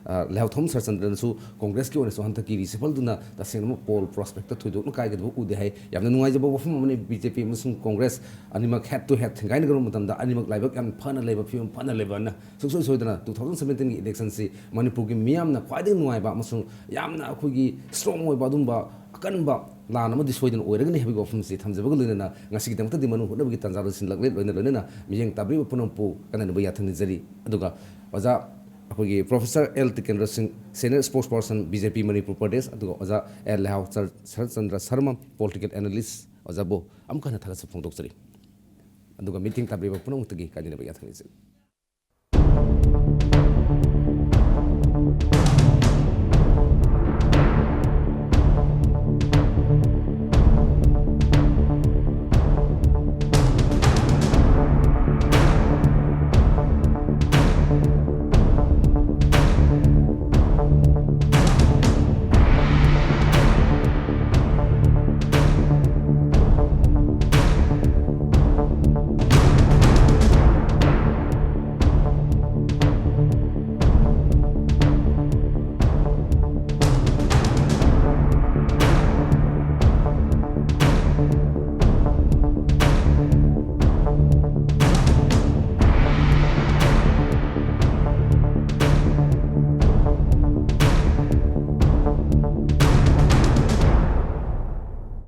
S1: लेव थम सरचंद्रनसु कांग्रेस की ओनसु हंतकी रिसिपल दुना तसेनम पोल prospect थुदो न काय गदबो उदे हाय यामना नुवाइजब वफम मने BJP मसुं कांग्रेस अनिमक हेड टू हेड थंगाइन गरो मतमदा अनिमक लाइबक याम फना लेबा फिम फना लेबा ना सुसु सोइदना 2017 की इलेक्शन से मणिपुर की मियामना ख्वाइदे नुवाइबा मसुं यामना अखोगी स्ट्रांग ओइबा दुंबा अकनबा लान अमदि सोइदन ओइरगनि हेबि वफम से थमजबग लेना ngasi की दमता दिमनु होनबगी तंजारो सिन लगले लोइना मियंग ताब्रि पुनमपु कननबा याथन जरी अदुगा ओजा अखोगी professor L Tikendra Singh senior sports person BJP Manipur Pradesh अदुगा ओजा एल लेहाव शरद चंद्र शर्मा पॉलिटिकल एनालिस्ट ओजाबो अमकना थागस फोंदोकचरी ꯑꯗꯨꯒ ꯃꯤꯇꯤꯡ ꯇꯥꯕꯤꯕ ꯄꯨꯝꯅꯃꯛꯇꯒꯤ ꯀꯥꯏꯅꯕ ꯌꯥꯊꯪ ꯅꯤꯖꯔꯤ